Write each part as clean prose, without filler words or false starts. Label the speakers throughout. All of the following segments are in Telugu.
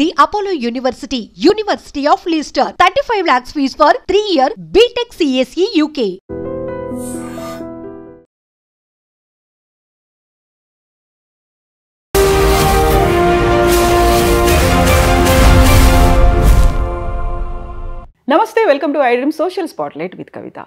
Speaker 1: The Apollo University, University of Leicester, 35 lakhs fees for 3-year BTech CSE UK.
Speaker 2: Namaste, welcome to iDream social spotlight with Kavitha.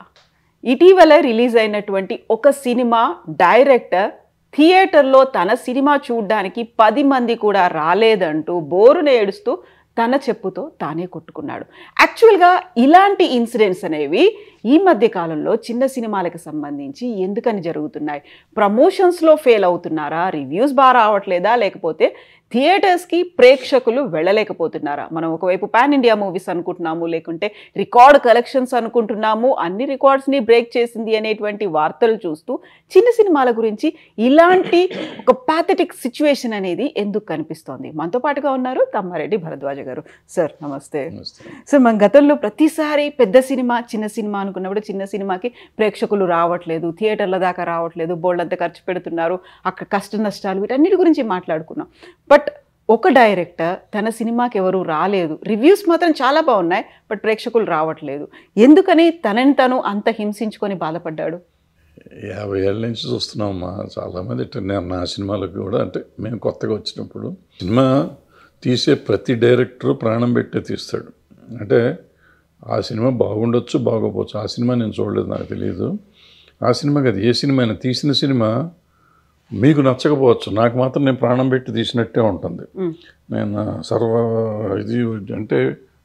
Speaker 2: ఇటీవల రిలీజ్ అయినటువంటి ఒక సినిమా డైరెక్టర్ థియేటర్లో తన సినిమా చూడడానికి 10 మంది కూడా రాలేదంటూ బోరున ఏడుస్తూ తన చెప్పుతో తానే కొట్టుకున్నాడు. యాక్చువల్గా ఇలాంటి ఇన్సిడెంట్స్ అనేవి ఈ మధ్య కాలంలో చిన్న సినిమాలకు సంబంధించి ఎందుకని జరుగుతున్నాయి? ప్రమోషన్స్లో ఫెయిల్ అవుతున్నారా, రివ్యూస్ బాగా రావట్లేదా, లేకపోతే థియేటర్స్కి ప్రేక్షకులు వెళ్ళలేకపోతున్నారా? మనం ఒకవైపు పాన్ ఇండియా మూవీస్ అనుకుంటున్నాము, లేకుంటే రికార్డ్ కలెక్షన్స్ అనుకుంటున్నాము, అన్ని రికార్డ్స్ని బ్రేక్ చేసింది అనేటువంటి వార్తలు చూస్తూ చిన్న సినిమాల గురించి ఇలాంటి ఒక ప్యాథటిక్ సిచ్యువేషన్ అనేది ఎందుకు కనిపిస్తోంది? మనతో పాటుగా ఉన్నారు తమ్మారెడ్డి భరద్వాజ గారు. సార్ నమస్తే. సార్, మన గతంలో ప్రతిసారి పెద్ద సినిమా చిన్న సినిమా అనుకున్నప్పుడు చిన్న సినిమాకి ప్రేక్షకులు రావట్లేదు, థియేటర్ల దాకా రావట్లేదు, బోల్డంతా ఖర్చు పెడుతున్నారు, అక్కడ కష్ట నష్టాలు వీటన్నిటి గురించి మాట్లాడుకున్నాం. బట్ ఒక డైరెక్టర్ తన సినిమాకి ఎవరు రాలేదు, రివ్యూస్ మాత్రం చాలా బాగున్నాయి, బట్ ప్రేక్షకులు రావట్లేదు, ఎందుకని తనని తను అంత హింసించుకొని బాధపడ్డాడు?
Speaker 3: 50 ఏళ్ళ నుంచి చూస్తున్నామమ్మా. చాలామంది నా సినిమాలకు కూడా, అంటే మేము కొత్తగా వచ్చినప్పుడు సినిమా తీసే ప్రతి డైరెక్టరు ప్రాణం పెట్టే తీస్తాడు. అంటే ఆ సినిమా బాగుండొచ్చు, బాగోపోవచ్చు. ఆ సినిమా నేను చూడలేదు, నాకు తెలియదు. ఆ సినిమా కాదు, ఏ సినిమా అయినా తీసిన సినిమా మీకు నచ్చకపోవచ్చు, నాకు మాత్రం నేను ప్రాణం పెట్టి తీసినట్టే ఉంటుంది. నేను ఇది అంటే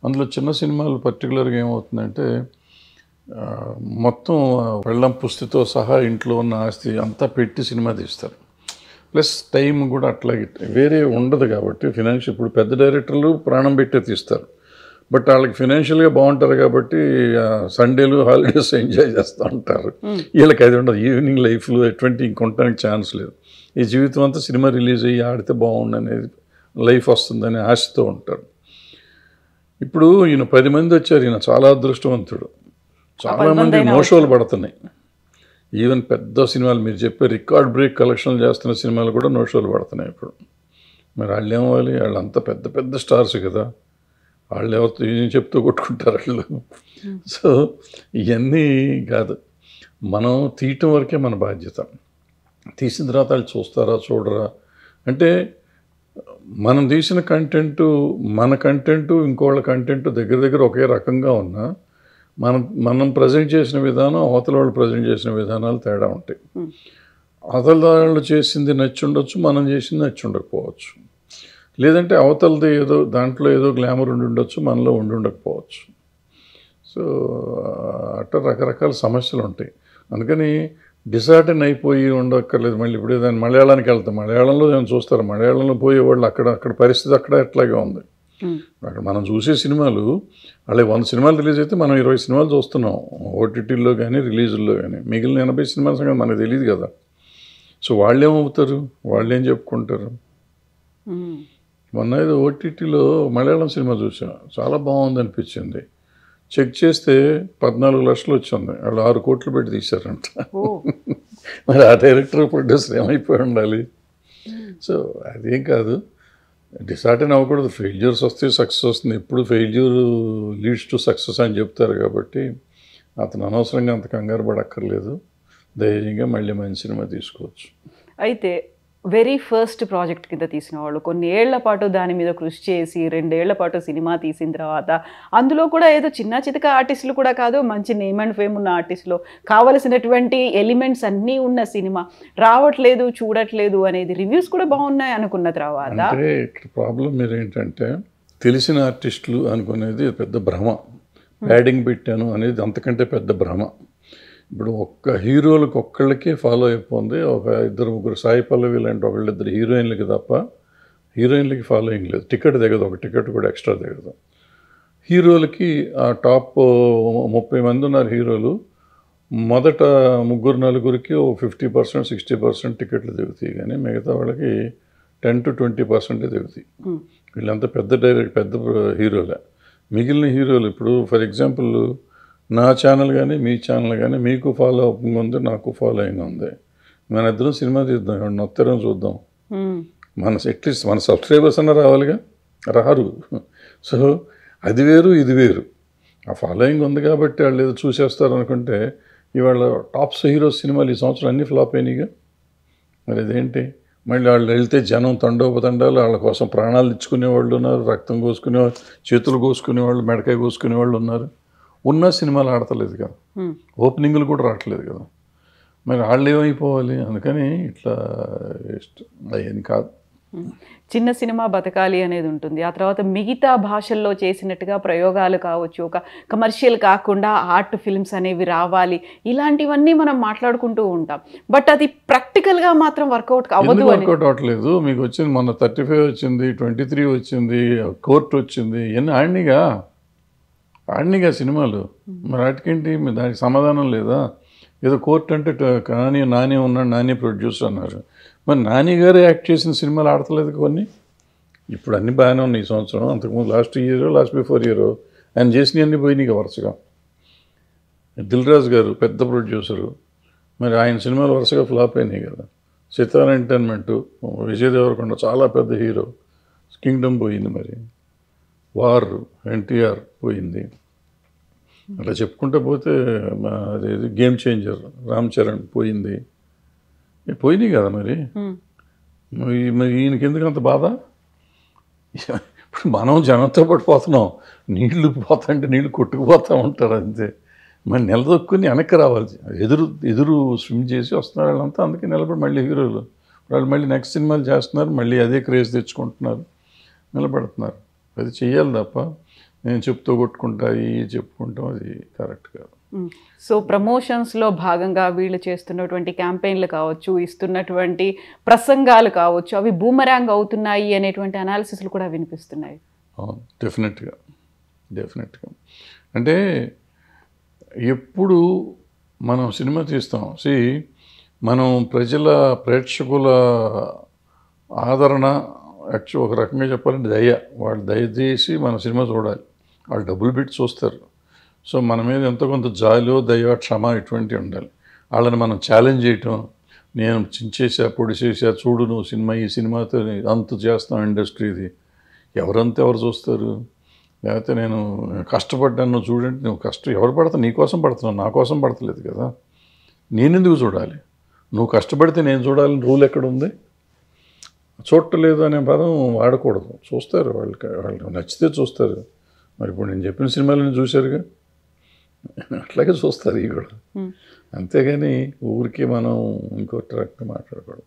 Speaker 3: అందులో చిన్న సినిమాలు పర్టికులర్గా ఏమవుతుందంటే మొత్తం పెళ్ళం పుస్తితో సహా ఇంట్లో ఉన్న ఆస్తి అంతా పెట్టి సినిమా తీస్తారు. ప్లస్ టైం కూడా అట్లాగే వేరే ఉండదు కాబట్టి ఫినాన్షియల్, ఇప్పుడు పెద్ద డైరెక్టర్లు ప్రాణం పెట్టే తీస్తారు, బట్ వాళ్ళకి ఫినాన్షియల్గా బాగుంటారు కాబట్టి సండేలు హాలిడేస్ ఎంజాయ్ చేస్తూ ఉంటారు. వీళ్ళకి అది ఉండదు, ఈవినింగ్ లైఫ్లో ఎటువంటి ఇంకొనడానికి ఛాన్స్ లేదు. ఈ జీవితం అంతా సినిమా రిలీజ్ అయ్యి ఆడితే బాగుండు అనేది లైఫ్ వస్తుందని ఆశతో ఉంటారు. ఇప్పుడు ఈయన 10 మంది వచ్చారు, ఈయన చాలా అదృష్టవంతుడు. చాలామంది నోషోలు పడుతున్నాయి. ఈవెన్ పెద్ద సినిమాలు మీరు చెప్పే రికార్డ్ బ్రేక్ కలెక్షన్లు చేస్తున్న సినిమాలు కూడా నోషోలు పడుతున్నాయి ఇప్పుడు. మరి వాళ్ళు ఏమవ్వాలి? వాళ్ళంతా పెద్ద పెద్ద స్టార్స్ కదా, వాళ్ళు ఎవరితో ఏం చెప్తూ కొట్టుకుంటారు వాళ్ళు. సో ఇవన్నీ కాదు, మనం తీయటం వరకే మన బాధ్యత. తీసిన తర్వాత వాళ్ళు చూస్తారా చూడరా అంటే, మనం తీసిన కంటెంటు, మన కంటెంటు ఇంకోళ్ళ కంటెంటు దగ్గర దగ్గర ఒకే రకంగా ఉన్నా మనం ప్రజెంట్ చేసిన విధానం, అవతల వాళ్ళు ప్రజెంట్ చేసిన విధానాలు తేడా ఉంటాయి. అవతల వాళ్ళు చేసింది నచ్చి ఉండొచ్చు, మనం చేసింది నచ్చి ఉండకపోవచ్చు. లేదంటే అవతలది ఏదో దాంట్లో ఏదో గ్లామర్ ఉండి ఉండొచ్చు, మనలో ఉండి ఉండకపోవచ్చు. సో అట్లా రకరకాల సమస్యలు ఉంటాయి. అందుకని డిసార్టన్ అయిపోయి ఉండక్కర్లేదు. మళ్ళీ ఇప్పుడు దాన్ని మలయాళానికి వెళ్తాం, మలయాళంలో ఏమైనా చూస్తారు, మలయాళంలో పోయేవాళ్ళు అక్కడ పరిస్థితి అక్కడ ఎట్లాగే ఉంది. అక్కడ మనం చూసే సినిమాలు, అలాగే 100 సినిమాలు రిలీజ్ అయితే మనం 20 సినిమాలు చూస్తున్నాం ఓటీటీల్లో కానీ రిలీజుల్లో కానీ. మిగిలిన 80 సినిమాల సంగతి మనకు తెలియదు కదా. సో వాళ్ళు ఏమవుతారు, వాళ్ళు ఏం చెప్పుకుంటారు? మొన్న ఏదో ఓటీటీలో మలయాళం సినిమా చూసాం, చాలా బాగుంది అనిపించింది. చెక్ చేస్తే 14 లక్షలు వచ్చింది, వాళ్ళు 6 కోట్లు పెట్టి తీశారంట. మరి ఆ డైరెక్టర్ ప్రొడ్యూసర్ ఏమైపోయి ఉండాలి? సో అదేం కాదు, డిసార్టన్ అవ్వకూడదు. ఫెయిల్యూర్స్ వస్తే సక్సెస్ వస్తుంది. ఎప్పుడు ఫెయిల్యూర్ లీడ్స్ టు సక్సెస్ అని చెప్తారు కాబట్టి అతను అనవసరంగా అంత కంగారు పడక్కర్లేదు. ధైర్యంగా మళ్ళీ మంచి సినిమా తీసుకోవచ్చు.
Speaker 2: అయితే వెరీ ఫస్ట్ ప్రాజెక్ట్ కింద తీసిన వాళ్ళు కొన్ని ఏళ్ల పాటు దాని మీద కృషి చేసి 2 ఏళ్ల పాటు సినిమా తీసిన తర్వాత అందులో కూడా ఏదో చిన్న చితక ఆర్టిస్టులు కూడా కాదు, మంచి నేమ్ అండ్ ఫేమ్ ఉన్న ఆర్టిస్టులు, కావలసినటువంటి ఎలిమెంట్స్ అన్నీ ఉన్న సినిమా రావట్లేదు, చూడట్లేదు అనేది రివ్యూస్ కూడా బాగున్నాయి అనుకున్న తర్వాత
Speaker 3: అంటే ఇక్కడ ప్రాబ్లం మీరు ఏంటంటే, తెలిసిన ఆర్టిస్టులు అనుకునేది పెద్ద భ్రమ. ప్యాడింగ్ పెట్టాను అనేది అంతకంటే పెద్ద భ్రమ. ఇప్పుడు ఒక్క హీరోలకు ఒక్కళ్ళకే ఫాలో అయిపోయింది. ఒక 2-3 సాయి పల్లవి లాంటి ఒకళ్ళిద్దరు హీరోయిన్లకి తప్ప హీరోయిన్లకి ఫాలోయింగ్ లేదు. టికెట్ దిగదు, ఒక టికెట్ కూడా ఎక్స్ట్రా దిగదు. హీరోలకి ఆ టాప్ 30 మంది ఉన్నారు హీరోలు, మొదట 3-4కి 50%, 60% టికెట్లు దిగుతాయి, కానీ మిగతా వాళ్ళకి 10 to 20% దిగుతాయి. వీళ్ళంతా పెద్ద హీరోలే. మిగిలిన హీరోలు ఇప్పుడు ఫర్ ఎగ్జాంపుల్ నా ఛానల్ కానీ మీ ఛానల్ కానీ మీకు ఫాలో అప్ ఉంది, నాకు ఫాలోయింగ్ ఉంది. మన ఇద్దరం సినిమా తీద్దాం, ఎవరిని వస్తారని చూద్దాం. మన అట్లీస్ట్ మన సబ్స్క్రైబర్స్ అన్న రావాలిగా. రారు. సో అది వేరు ఇది వేరు. ఆ ఫాలోయింగ్ ఉంది కాబట్టి వాళ్ళు ఏదో చూసేస్తారు అనుకుంటే ఇవాళ టాప్స్ హీరోస్ సినిమాలు ఈ సంవత్సరం అన్నీ ఫ్లాప్ అయినాయిగా. మరి అదేంటి? మళ్ళీ వాళ్ళు వెళ్తే జనం తండోపతండాలు వాళ్ళ కోసం ప్రాణాలు ఇచ్చుకునే వాళ్ళు ఉన్నారు, రక్తం కోసుకునేవాళ్ళు, చేతులు కోసుకునేవాళ్ళు, మెడకాయ కోసుకునేవాళ్ళు ఉన్నారు. ఉన్న సినిమాలు ఆడతలేదు కదా, ఓపెనింగ్లు కూడా రావట్లేదు కదా. మరి వాళ్ళు ఏమైపోవాలి? అందుకని ఇట్లా అయ్యేది కాదు.
Speaker 2: చిన్న సినిమా బతకాలి అనేది ఉంటుంది. ఆ తర్వాత మిగతా భాషల్లో చేసినట్టుగా ప్రయోగాలు కావచ్చు, ఒక కమర్షియల్ కాకుండా ఆర్ట్ ఫిల్మ్స్ అనేవి రావాలి, ఇలాంటివన్నీ మనం మాట్లాడుకుంటూ ఉంటాం. బట్ అది ప్రాక్టికల్గా మాత్రం వర్కౌట్ అవ్వదు.
Speaker 3: వర్కౌట్ అవ్వట్లేదు. మీకు వచ్చింది మొన్న 35 వచ్చింది, 23 వచ్చింది, కోర్టు వచ్చింది, ఇవన్నీ ఆడినిగా సినిమాలు. మరి వాటికేంటి? దానికి సమాధానం లేదా? ఏదో కోర్టు అంటే నాని ఉన్నాడు, నాని ప్రొడ్యూసర్ అన్నారు. మరి నాని గారు యాక్ట్ చేసిన సినిమాలు ఆడతలేదు కొన్ని. ఇప్పుడు అన్నీ బాగానే ఉన్నాయి ఈ సంవత్సరం. అంతకుముందు లాస్ట్ బిఫోర్ ఇయర్ ఆయన చేసినవన్నీ పోయినాయి వరుసగా. దిల్ రాజు గారు పెద్ద ప్రొడ్యూసరు, మరి ఆయన సినిమాలు వరుసగా ఫ్లాప్ అయినాయి కదా. సితారా ఎంటర్టైన్మెంట్, విజయ్ దేవరకొండ చాలా పెద్ద హీరో, కింగ్డమ్ పోయింది, మరి వార్ ఎన్టీఆర్ పోయింది. అట్లా చెప్పుకుంటూ పోతే అదేది గేమ్ చేంజర్ రామ్ చరణ్ పోయింది. పోయినాయి కదా. మరి ఈయనకి ఎందుకు అంత బాధ? ఇప్పుడు మనం జనంతో పాటు పోతున్నాం, నీళ్లు పోతాంటే నీళ్లు కొట్టుకుపోతూ ఉంటారు అంతే. మరి నిలదొక్కుని వెనక్కి రావాలి. ఎదురు స్విమ్ చేసి వస్తున్నారు వాళ్ళంతా. అందుకే నిలబడి మళ్ళీ హీరోలు వాళ్ళు మళ్ళీ నెక్స్ట్ సినిమాలు చేస్తున్నారు, మళ్ళీ అదే క్రేజ్ తెచ్చుకుంటున్నారు, నిలబడుతున్నారు. అది చెయ్యాలి తప్ప నేను చెప్తూ చెప్పుకుంటాం అది కరెక్ట్ కాదు.
Speaker 2: సో ప్రమోషన్స్లో భాగంగా వీళ్ళు చేస్తున్నటువంటి క్యాంపెయిన్లు కావచ్చు, ఇస్తున్నటువంటి ప్రసంగాలు కావచ్చు, అవి బూమరాంగ్ అవుతున్నాయి అనేటువంటి అనాలిసిస్లు కూడా వినిపిస్తున్నాయి.
Speaker 3: అవును, డెఫినెట్గా. అంటే ఎప్పుడు మనం సినిమా తీస్తాం, మనం ప్రేక్షకుల ఆదరణ యాక్చువల్ ఒక రకంగా చెప్పాలంటే వాళ్ళు దయచేసి మన సినిమా చూడాలి. వాళ్ళు డబ్బులు పెట్టి చూస్తారు. సో మన మీద ఎంతో కొంత జాలో దయ క్షమ ఇటువంటివి ఉండాలి. వాళ్ళని మనం ఛాలెంజ్ చేయటం, నేను చించేసా పొడిచేసా చూడు నువ్వు సినిమా, ఈ సినిమాతో అంత చేస్తాం ఇండస్ట్రీది, ఎవరు చూస్తారు? లేకపోతే నేను కష్టపడ్డాను నువ్వు చూడండి, నువ్వు ఎవరు పడతావు? నీ కోసం పడుతున్నావు, నా కోసం పడతలేదు కదా. నేనెందుకు చూడాలి? నువ్వు కష్టపడితే నేను చూడాలని రూల్ ఎక్కడుంది? చూడలేదు అనే పదం వాడకూడదు. చూస్తారు, వాళ్ళకి నచ్చితే చూస్తారు. మరి ఇప్పుడు నేను చెప్పిన సినిమాలను చూశారుగా, అట్లాగే చూస్తారు ఇవి కూడా. అంతేగాని ఊరికి మనం ఇంకోటి రకంగా మాట్లాడకూడదు.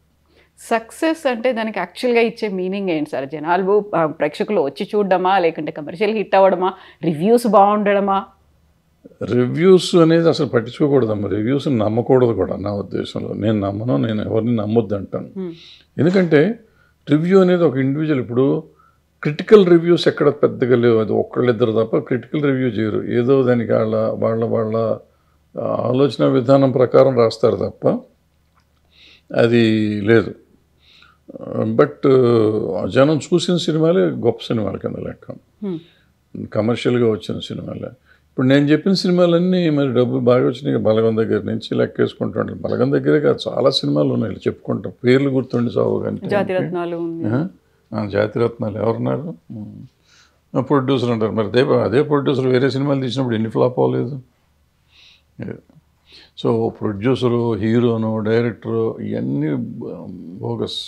Speaker 2: సక్సెస్ అంటే దానికి యాక్చువల్గా ఇచ్చే మీనింగ్ ఏంటి సార్? జనాలు ప్రేక్షకులు వచ్చి చూడడమా, లేకుంటే కమర్షియల్ హిట్ అవ్వడమా, రివ్యూస్ బాగుండడమా?
Speaker 3: రివ్యూస్ అనేది అసలు పట్టించుకోకూడదమ్మా. రివ్యూస్ నమ్మకూడదు కూడా నా ఉద్దేశంలో. నేను నమ్మను, నేను ఎవరిని నమ్మొద్దు అంటాను. ఎందుకంటే రివ్యూ అనేది ఒక ఇండివిజువల్. ఇప్పుడు క్రిటికల్ రివ్యూస్ ఎక్కడ పెద్దగా లేవు, అది ఒక్కళ్ళిద్దరు తప్ప క్రిటికల్ రివ్యూ చేయరు. ఏదో దానికి వాళ్ళ ఆలోచన విధానం ప్రకారం రాస్తారు తప్ప అది లేదు. బట్ జనం చూసిన సినిమాలే గొప్ప సినిమాల కింద లెక్క, కమర్షియల్గా వచ్చిన సినిమాలే. ఇప్పుడు నేను చెప్పిన సినిమాలన్నీ మరి డబ్బులు బాగా వచ్చినాయి. బలగం దగ్గర నుంచి లెక్కేసుకుంటాను. బలగం దగ్గరే కాదు, చాలా సినిమాలు ఉన్నాయి చెప్పుకుంటాం, పేర్లు గుర్తుండి సాగు. కానీ జాతిరత్నాలు ఎవరున్నారు? ప్రొడ్యూసర్ అంటారు. మరి అదే ప్రొడ్యూసర్ వేరే సినిమాలు తీసినప్పుడు ఎన్ని ఫ్లాప్ అవ్వలేదు? సో ప్రొడ్యూసరు, హీరోను, డైరెక్టరు ఇవన్నీ బోగస్.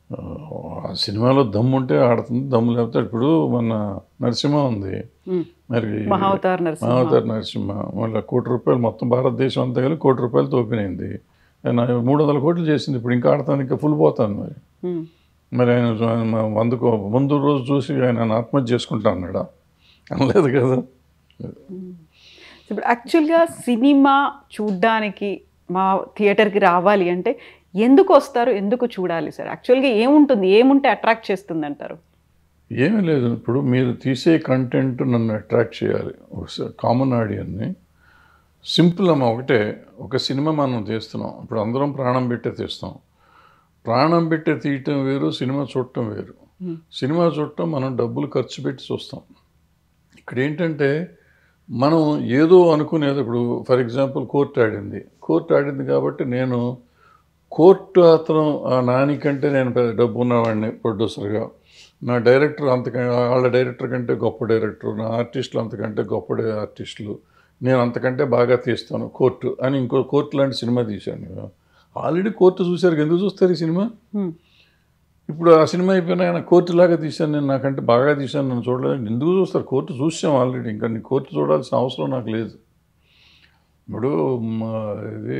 Speaker 3: ఆ సినిమాలో దమ్ము ఉంటే ఆడుతుంది, దమ్ము లేకపోతే. ఇప్పుడు మన నరసింహ ఉంది, మరి మహావతార్ నరసింహ మళ్ళీ ₹1 కోటి మొత్తం భారతదేశం అంతా కలిసి ₹1 కోటి తోపినైంది. 300 కోట్లు చేసింది. ఇప్పుడు ఇంకా ఆడతాను, ఇంకా ఫుల్ పోతాను. మరి ఆయన 100 ముందు రోజు చూసి ఆయన ఆత్మహత్య చేసుకుంటా అన్నాడా? అనలేదు కదా.
Speaker 2: ఇప్పుడు యాక్చువల్గా సినిమా చూడ్డానికి మా థియేటర్కి రావాలి అంటే ఎందుకు వస్తారు, ఎందుకు చూడాలి సార్? యాక్చువల్గా ఏముంటే అట్రాక్ట్ చేస్తుంది అంటారు?
Speaker 3: ఏమీ లేదు. ఇప్పుడు మీరు తీసే కంటెంట్ నన్ను అట్రాక్ట్ చేయాలి, కామన్ ఆడియన్ని. సింపుల్ అమ్మ, ఒకటే. ఒక సినిమా మనం తీస్తున్నాం, ఇప్పుడు అందరం ప్రాణం పెట్టే తీస్తాం. ప్రాణం పెట్టే తీయటం వేరు, సినిమా చూడటం వేరు. సినిమా చూడటం మనం డబ్బులు ఖర్చు పెట్టి చూస్తాం. ఇక్కడ ఏంటంటే మనం ఏదో అనుకునేది. ఇప్పుడు ఫర్ ఎగ్జాంపుల్ కోర్టు ఆడింది కాబట్టి నేను కోర్టు అతను నానికంటే నేను డబ్బు ఉన్నవాడిని ప్రొడ్యూసర్గా, నా డైరెక్టర్ వాళ్ళ డైరెక్టర్ కంటే గొప్ప డైరెక్టర్, నా ఆర్టిస్టులు అంతకంటే గొప్ప ఆర్టిస్టులు, నేను అంతకంటే బాగా తీస్తాను, కోర్టు అని ఇంకో కోర్టు లాంటి సినిమా తీశాను. ఆల్రెడీ కోర్టు చూశారు, ఎందుకు చూస్తారు ఈ సినిమా? ఇప్పుడు ఆ సినిమా అయిపోయినా ఆయన కోర్టులాగా తీశాను, నేను నాకంటే బాగా తీశాను, నన్ను చూడలేదు, ఎందుకు చూస్తారు? కోర్టు చూసాం ఆల్రెడీ, ఇంకా నీ కోర్టు చూడాల్సిన అవసరం నాకు లేదు. ఇప్పుడు ఇది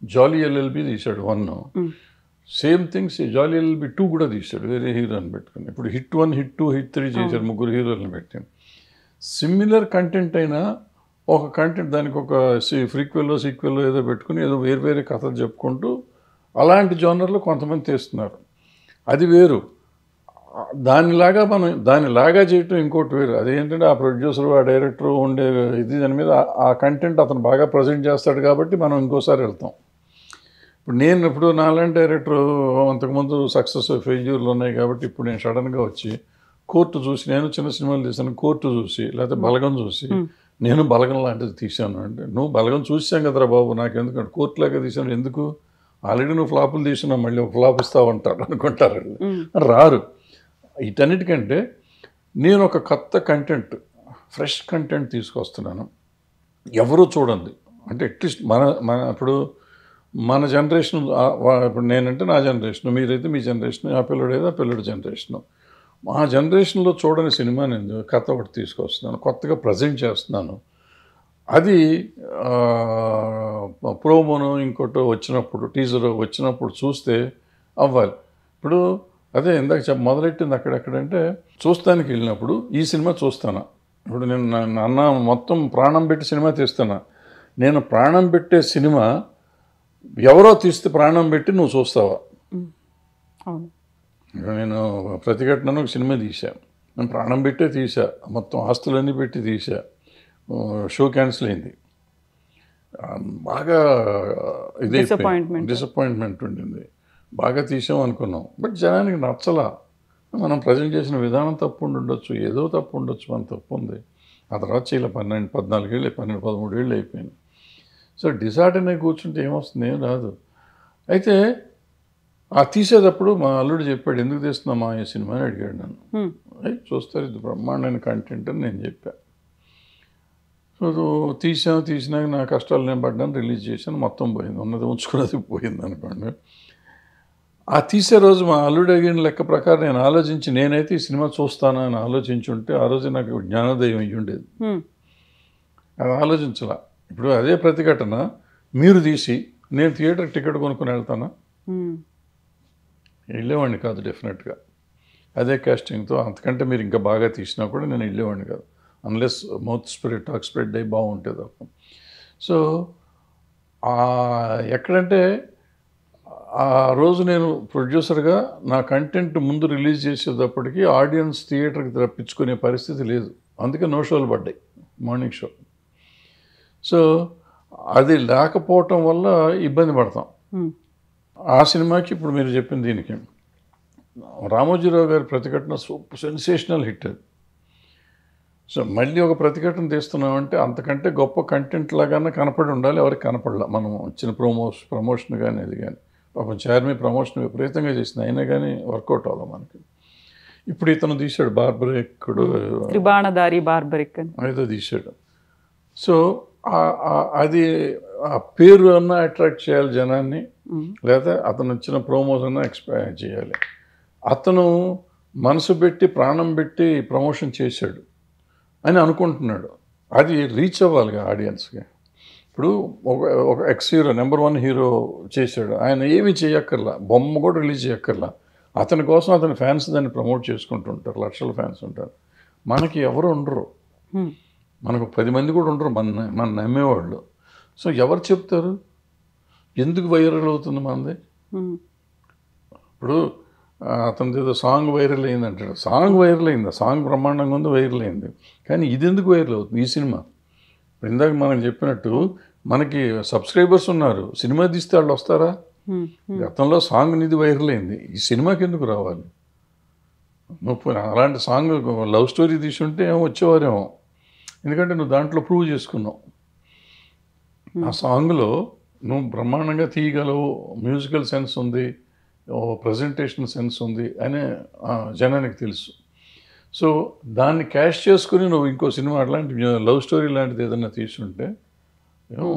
Speaker 3: జాలీ ఎల్ఎల్బి తీశాడు 1, సేమ్ థింగ్స్ జాలీ ఎల్ఎల్బి 2 కూడా తీశాడు వేరే హీరోని పెట్టుకుని. ఇప్పుడు హిట్ 1, హిట్ 2, హిట్ 3 చేశాడు, 3 హీరోలను పెట్టి. సిమిలర్ కంటెంట్ అయినా ఒక కంటెంట్ దానికి ఒక సీక్వెల్ ఏదో పెట్టుకుని ఏదో వేరే కథలు చెప్పుకుంటూ అలాంటి జోనర్లో కొంతమంది తీస్తున్నారు, అది వేరు. దానిలాగా చేయటం ఇంకోటి వేరు. అదేంటంటే ఆ ప్రొడ్యూసరు, ఆ డైరెక్టరు ఉండే ఇది దాని మీద ఆ కంటెంట్ అతను బాగా ప్రజెంట్ చేస్తాడు కాబట్టి మనం ఇంకోసారి వెళ్తాం. ఇప్పుడు నాలాంటి డైరెక్టరు అంతకుముందు సక్సెస్ ఫెయిల్యూర్లు ఉన్నాయి కాబట్టి ఇప్పుడు నేను సడన్గా వచ్చి కోర్టు చూసి, నేను చిన్న సినిమాలు తీసాను, కోర్టు చూసి లేకపోతే బలగం చూసి నేను బలగం లాంటిది తీశాను అంటే, నువ్వు బలగం చూసాం కదరా బాబు, నాకు ఎందుకంటే కోర్టులాగా తీసాను ఎందుకు, ఆల్రెడీ నువ్వు ఫ్లాపులు తీసినా మళ్ళీ ఒక ఫ్లాప్ ఇస్తావు అంటారు అనుకుంటారు, రారు. వీటన్నిటికంటే నేను ఒక కొత్త కంటెంట్, ఫ్రెష్ కంటెంట్ తీసుకొస్తున్నాను, ఎవరూ చూడండి. అంటే అట్లీస్ట్ ఇప్పుడు మన జనరేషన్, ఇప్పుడు నేనంటే నా జనరేషన్, మీరైతే మీ జనరేషన్, ఆ పిల్లడేదో ఆ పిల్లడి జనరేషను, మా జనరేషన్లో చూడని సినిమా నేను కథ ఒకటి తీసుకొస్తున్నాను, కొత్తగా ప్రజెంట్ చేస్తున్నాను. అది ప్రోమోను ఇంకోటి వచ్చినప్పుడు, టీజర్ వచ్చినప్పుడు చూస్తే అవ్వాలి. ఇప్పుడు అదే ఇందాక మొదలెట్టింది అక్కడెక్కడంటే, చూస్తానికి వెళ్ళినప్పుడు ఈ సినిమా చూస్తాను. ఇప్పుడు నేను అన్న మొత్తం ప్రాణం పెట్టి సినిమా తీస్తున్నా, నేను ప్రాణం పెట్టే సినిమా ఎవరో తీస్తే ప్రాణం పెట్టి నువ్వు చూస్తావా? నేను ప్రతిఘటనను ఒక సినిమా తీశాను, నేను ప్రాణం పెట్టే తీసా, మొత్తం ఆస్తులన్నీ పెట్టి తీసా, షో క్యాన్సిల్ అయింది, బాగా ఇది డిసప్పాయింట్మెంట్ ఉండింది, బాగా తీసాం అనుకున్నాం, బట్ జనానికి నచ్చలా. మనం ప్రజెంట్ చేసిన విధానం తప్పు ఉండొచ్చు, ఏదో తప్పు ఉండొచ్చు, మన తప్పు ఉంది. ఆ తర్వాత ఇలా 14 ఏళ్ళు 13 ఏళ్ళు అయిపోయింది. సో డిసార్డర్ అనే కూర్చుంటే ఏమొస్తుంది, ఏం రాదు. అయితే ఆ తీసేటప్పుడు మా అల్లుడు చెప్పాడు, ఎందుకు తీస్తున్నామా ఈ సినిమా అని అడిగాడు నన్ను. అయితే చూస్తారు, ఇది బ్రహ్మాండమైన కంటెంట్ అని నేను చెప్పాను. సో తీసినాక నా కష్టాలు నేను పడ్డాను, రిలీజ్ చేశాను, మొత్తం పోయింది, ఉన్నది ఉంచుకున్నది పోయింది అనుకోండి. ఆ తీసే రోజు మా అల్లుడు అడిగిన లెక్క ప్రకారం నేను ఆలోచించి, నేనైతే ఈ సినిమా చూస్తానని ఆలోచించుంటే ఆ రోజు నాకు జ్ఞానోదయం అయ్యి ఉండేది. అది ఆలోచించాల. ఇప్పుడు అదే ప్రతిఘటన మీరు తీసి నేను థియేటర్ టికెట్ కొనుక్కొని వెళ్తానా? వెళ్ళేవాడిని కాదు డెఫినెట్గా. అదే కాస్టింగ్తో అంతకంటే మీరు ఇంకా బాగా తీసినా కూడా నేను వెళ్ళేవాడిని కాదు, unless mouth spread, talk spread అయ్యి బాగుంటుంది తప్ప. సో ఎక్కడంటే ఆ రోజు నేను ప్రొడ్యూసర్గా నా కంటెంట్ ముందు రిలీజ్ చేసేటప్పటికి ఆడియన్స్ థియేటర్కి రప్పించుకునే పరిస్థితి లేదు, అందుకే నో షోలు పడ్డాయి, మార్నింగ్ షో. సో అది లేకపోవటం వల్ల ఇబ్బంది పడతాం. ఆ సినిమాకి ఇప్పుడు మీరు చెప్పిన దీనికి రామోజీరావు గారి ప్రతిఘటన సెన్సేషనల్ హిట్ అది. సో మళ్ళీ ఒక ప్రతిఘటన తీస్తున్నామంటే అంతకంటే గొప్ప కంటెంట్ లాగానే కనపడి ఉండాలి, ఎవరికి కనపడలా. మనం వచ్చిన ప్రమోషన్ కానీ అది కానీ, పాపం చార్మి ప్రమోషన్ విపరీతంగా చేసింది, అయినా కానీ వర్కౌట్ అవ్వాలి మనకి. ఇప్పుడు ఇతను తీశాడు బార్బరిక్కుడు,
Speaker 2: త్రిబాణధారి బార్బరిక్
Speaker 3: ఏదో తీశాడు. సో అది ఆ పేరు అన్నా అట్రాక్ట్ చేయాలి జనాన్ని, లేదా అతను వచ్చిన ప్రోమోస్ అన్నా ఎక్స్పైర్ చేయాలి. అతను మనసు పెట్టి ప్రాణం పెట్టి ప్రమోషన్ చేశాడు అని అనుకుంటున్నాడు, అది రీచ్ అవ్వాలిగా ఆడియన్స్కి. ఇప్పుడు ఒక ఎక్స్ హీరో, నెంబర్ 1 హీరో చేశాడు, ఆయన ఏమీ చేయక్కర్లా, బొమ్మ కూడా రిలీజ్ చేయక్కర్లా, అతని కోసం అతని ఫ్యాన్స్ దాన్ని ప్రమోట్ చేసుకుంటుంటారు, లక్షల ఫ్యాన్స్ ఉంటారు. మనకి ఎవరు ఉండరు, మనకు 10 మంది కూడా ఉండరు మన నమ్మేవాళ్ళు. సో ఎవరు చెప్తారు, ఎందుకు వైరల్ అవుతుంది మనది? ఇప్పుడు అతనిది ఏదో సాంగ్ వైరల్ అయింది అంటాడు, సాంగ్ వైరల్ అయింది, సాంగ్ బ్రహ్మాండంగా ఉంది, వైరల్ అయింది, కానీ ఇది ఎందుకు వైరల్ అవుతుంది? ఈ సినిమా ఇప్పుడు ఇందాక మనం చెప్పినట్టు మనకి సబ్స్క్రైబర్స్ ఉన్నారు, సినిమా తీస్తే వాళ్ళు వస్తారా? గతంలో సాంగ్ నిధి వైరల్ అయింది, ఈ సినిమాకి ఎందుకు రావాలి? నువ్వు అలాంటి సాంగ్ లవ్ స్టోరీ తీసుంటే ఏమో వచ్చేవారేమో, ఎందుకంటే నువ్వు దాంట్లో ప్రూవ్ చేసుకున్నావు, ఆ సాంగ్లో నువ్వు బ్రహ్మాండంగా తీయగలవు, మ్యూజికల్ సెన్స్ ఉంది, ప్రజెంటేషన్ సెన్స్ ఉంది అనే జనానికి తెలుసు. సో దాన్ని క్యాష్ చేసుకుని నువ్వు ఇంకో సినిమా అట్లాంటి లవ్ స్టోరీ లాంటిది ఏదైనా తీసుంటే ఏమో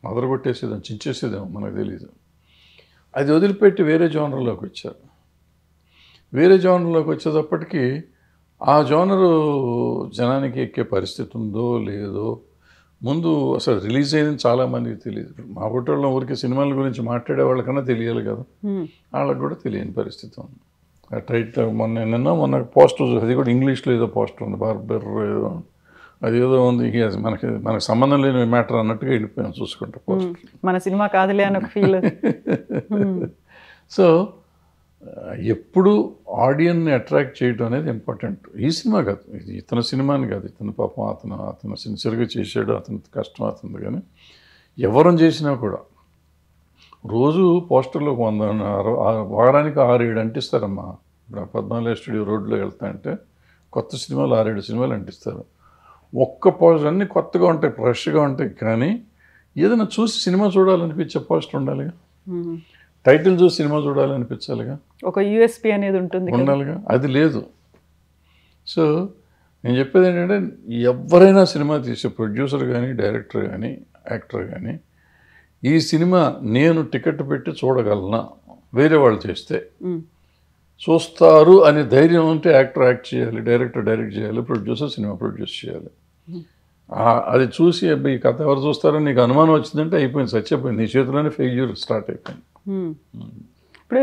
Speaker 3: మొదలుగొట్టేసేదేమో, చించేసేదేమో, మనకు తెలియదు. అది వదిలిపెట్టి వేరే జోనర్లోకి వచ్చారు. వేరే జోనర్లోకి వచ్చేటప్పటికి ఆ జోనరు జనానికి ఎక్కే పరిస్థితి ఉందో లేదో ముందు అసలు రిలీజ్ అయిందని చాలామందికి తెలియదు. మా పుట్టల్లో ఊరికి సినిమాల గురించి మాట్లాడే వాళ్ళకన్నా తెలియాలి కదా, వాళ్ళకి కూడా తెలియని పరిస్థితి ఉంది. ఆ టైటిల్ మొన్న పోస్టర్, అది కూడా ఇంగ్లీష్లో ఏదో పోస్టర్ ఉంది, బార్బర్ ఏదో, అది ఏదో ఉంది. మనకు సంబంధం లేని మ్యాటర్ అన్నట్టుగా వెళ్ళిపోయాం చూసుకుంటా పోస్టర్.
Speaker 2: మన సినిమా కాదులే అని ఒక ఫీల్.
Speaker 3: సో ఎప్పుడు ఆడియన్ని అట్రాక్ట్ చేయడం అనేది ఇంపార్టెంట్. ఈ సినిమా కాదు, ఇది ఇతని సినిమాని కాదు, ఇతను పాపం అతను సిన్సియర్గా చేసాడు, అతని కష్టం అవుతుంది. కానీ ఎవరం చేసినా కూడా రోజు పోస్టర్లో 100 వారానికి 6-7 అంటిస్తారమ్మా. ఇప్పుడు 14 స్టూడియో రోడ్లో వెళ్తా అంటే కొత్త సినిమాలు 6-7 సినిమాలు అంటిస్తారు. ఒక్క పోస్టర్ అన్నీ కొత్తగా ఉంటాయి, ఫ్రెష్గా ఉంటాయి. కానీ ఏదైనా చూసి సినిమా చూడాలనిపించే పోస్టర్ ఉండాలిగా, టైటిల్ చూసి సినిమా చూడాలనిపించాలిగా,
Speaker 2: ఒక యూఎస్పీ అనేది ఉండాలిగా.
Speaker 3: అది లేదు. సో నేను చెప్పేది ఏంటంటే ఎవరైనా సినిమా తీసే ప్రొడ్యూసర్ కానీ, డైరెక్టర్ కానీ, యాక్టర్ కానీ ఈ సినిమా నేను టికెట్ పెట్టి చూడగలనా, వేరే వాళ్ళు చేస్తే చూస్తారు అనే ధైర్యం ఉంటే యాక్టర్ యాక్ట్ చేయాలి, డైరెక్టర్ డైరెక్ట్ చేయాలి, ప్రొడ్యూసర్ సినిమా ప్రొడ్యూస్ చేయాలి. అది చూసి అబ్బాయి ఈ కథ ఎవరు చూస్తారని నీకు అనుమానం వచ్చిందంటే అయిపోయింది, చచ్చిపోయింది, నీ చేతిలోనే ఫెయిల్యూర్ స్టార్ట్ అయిపోయింది.
Speaker 2: ఇప్పుడు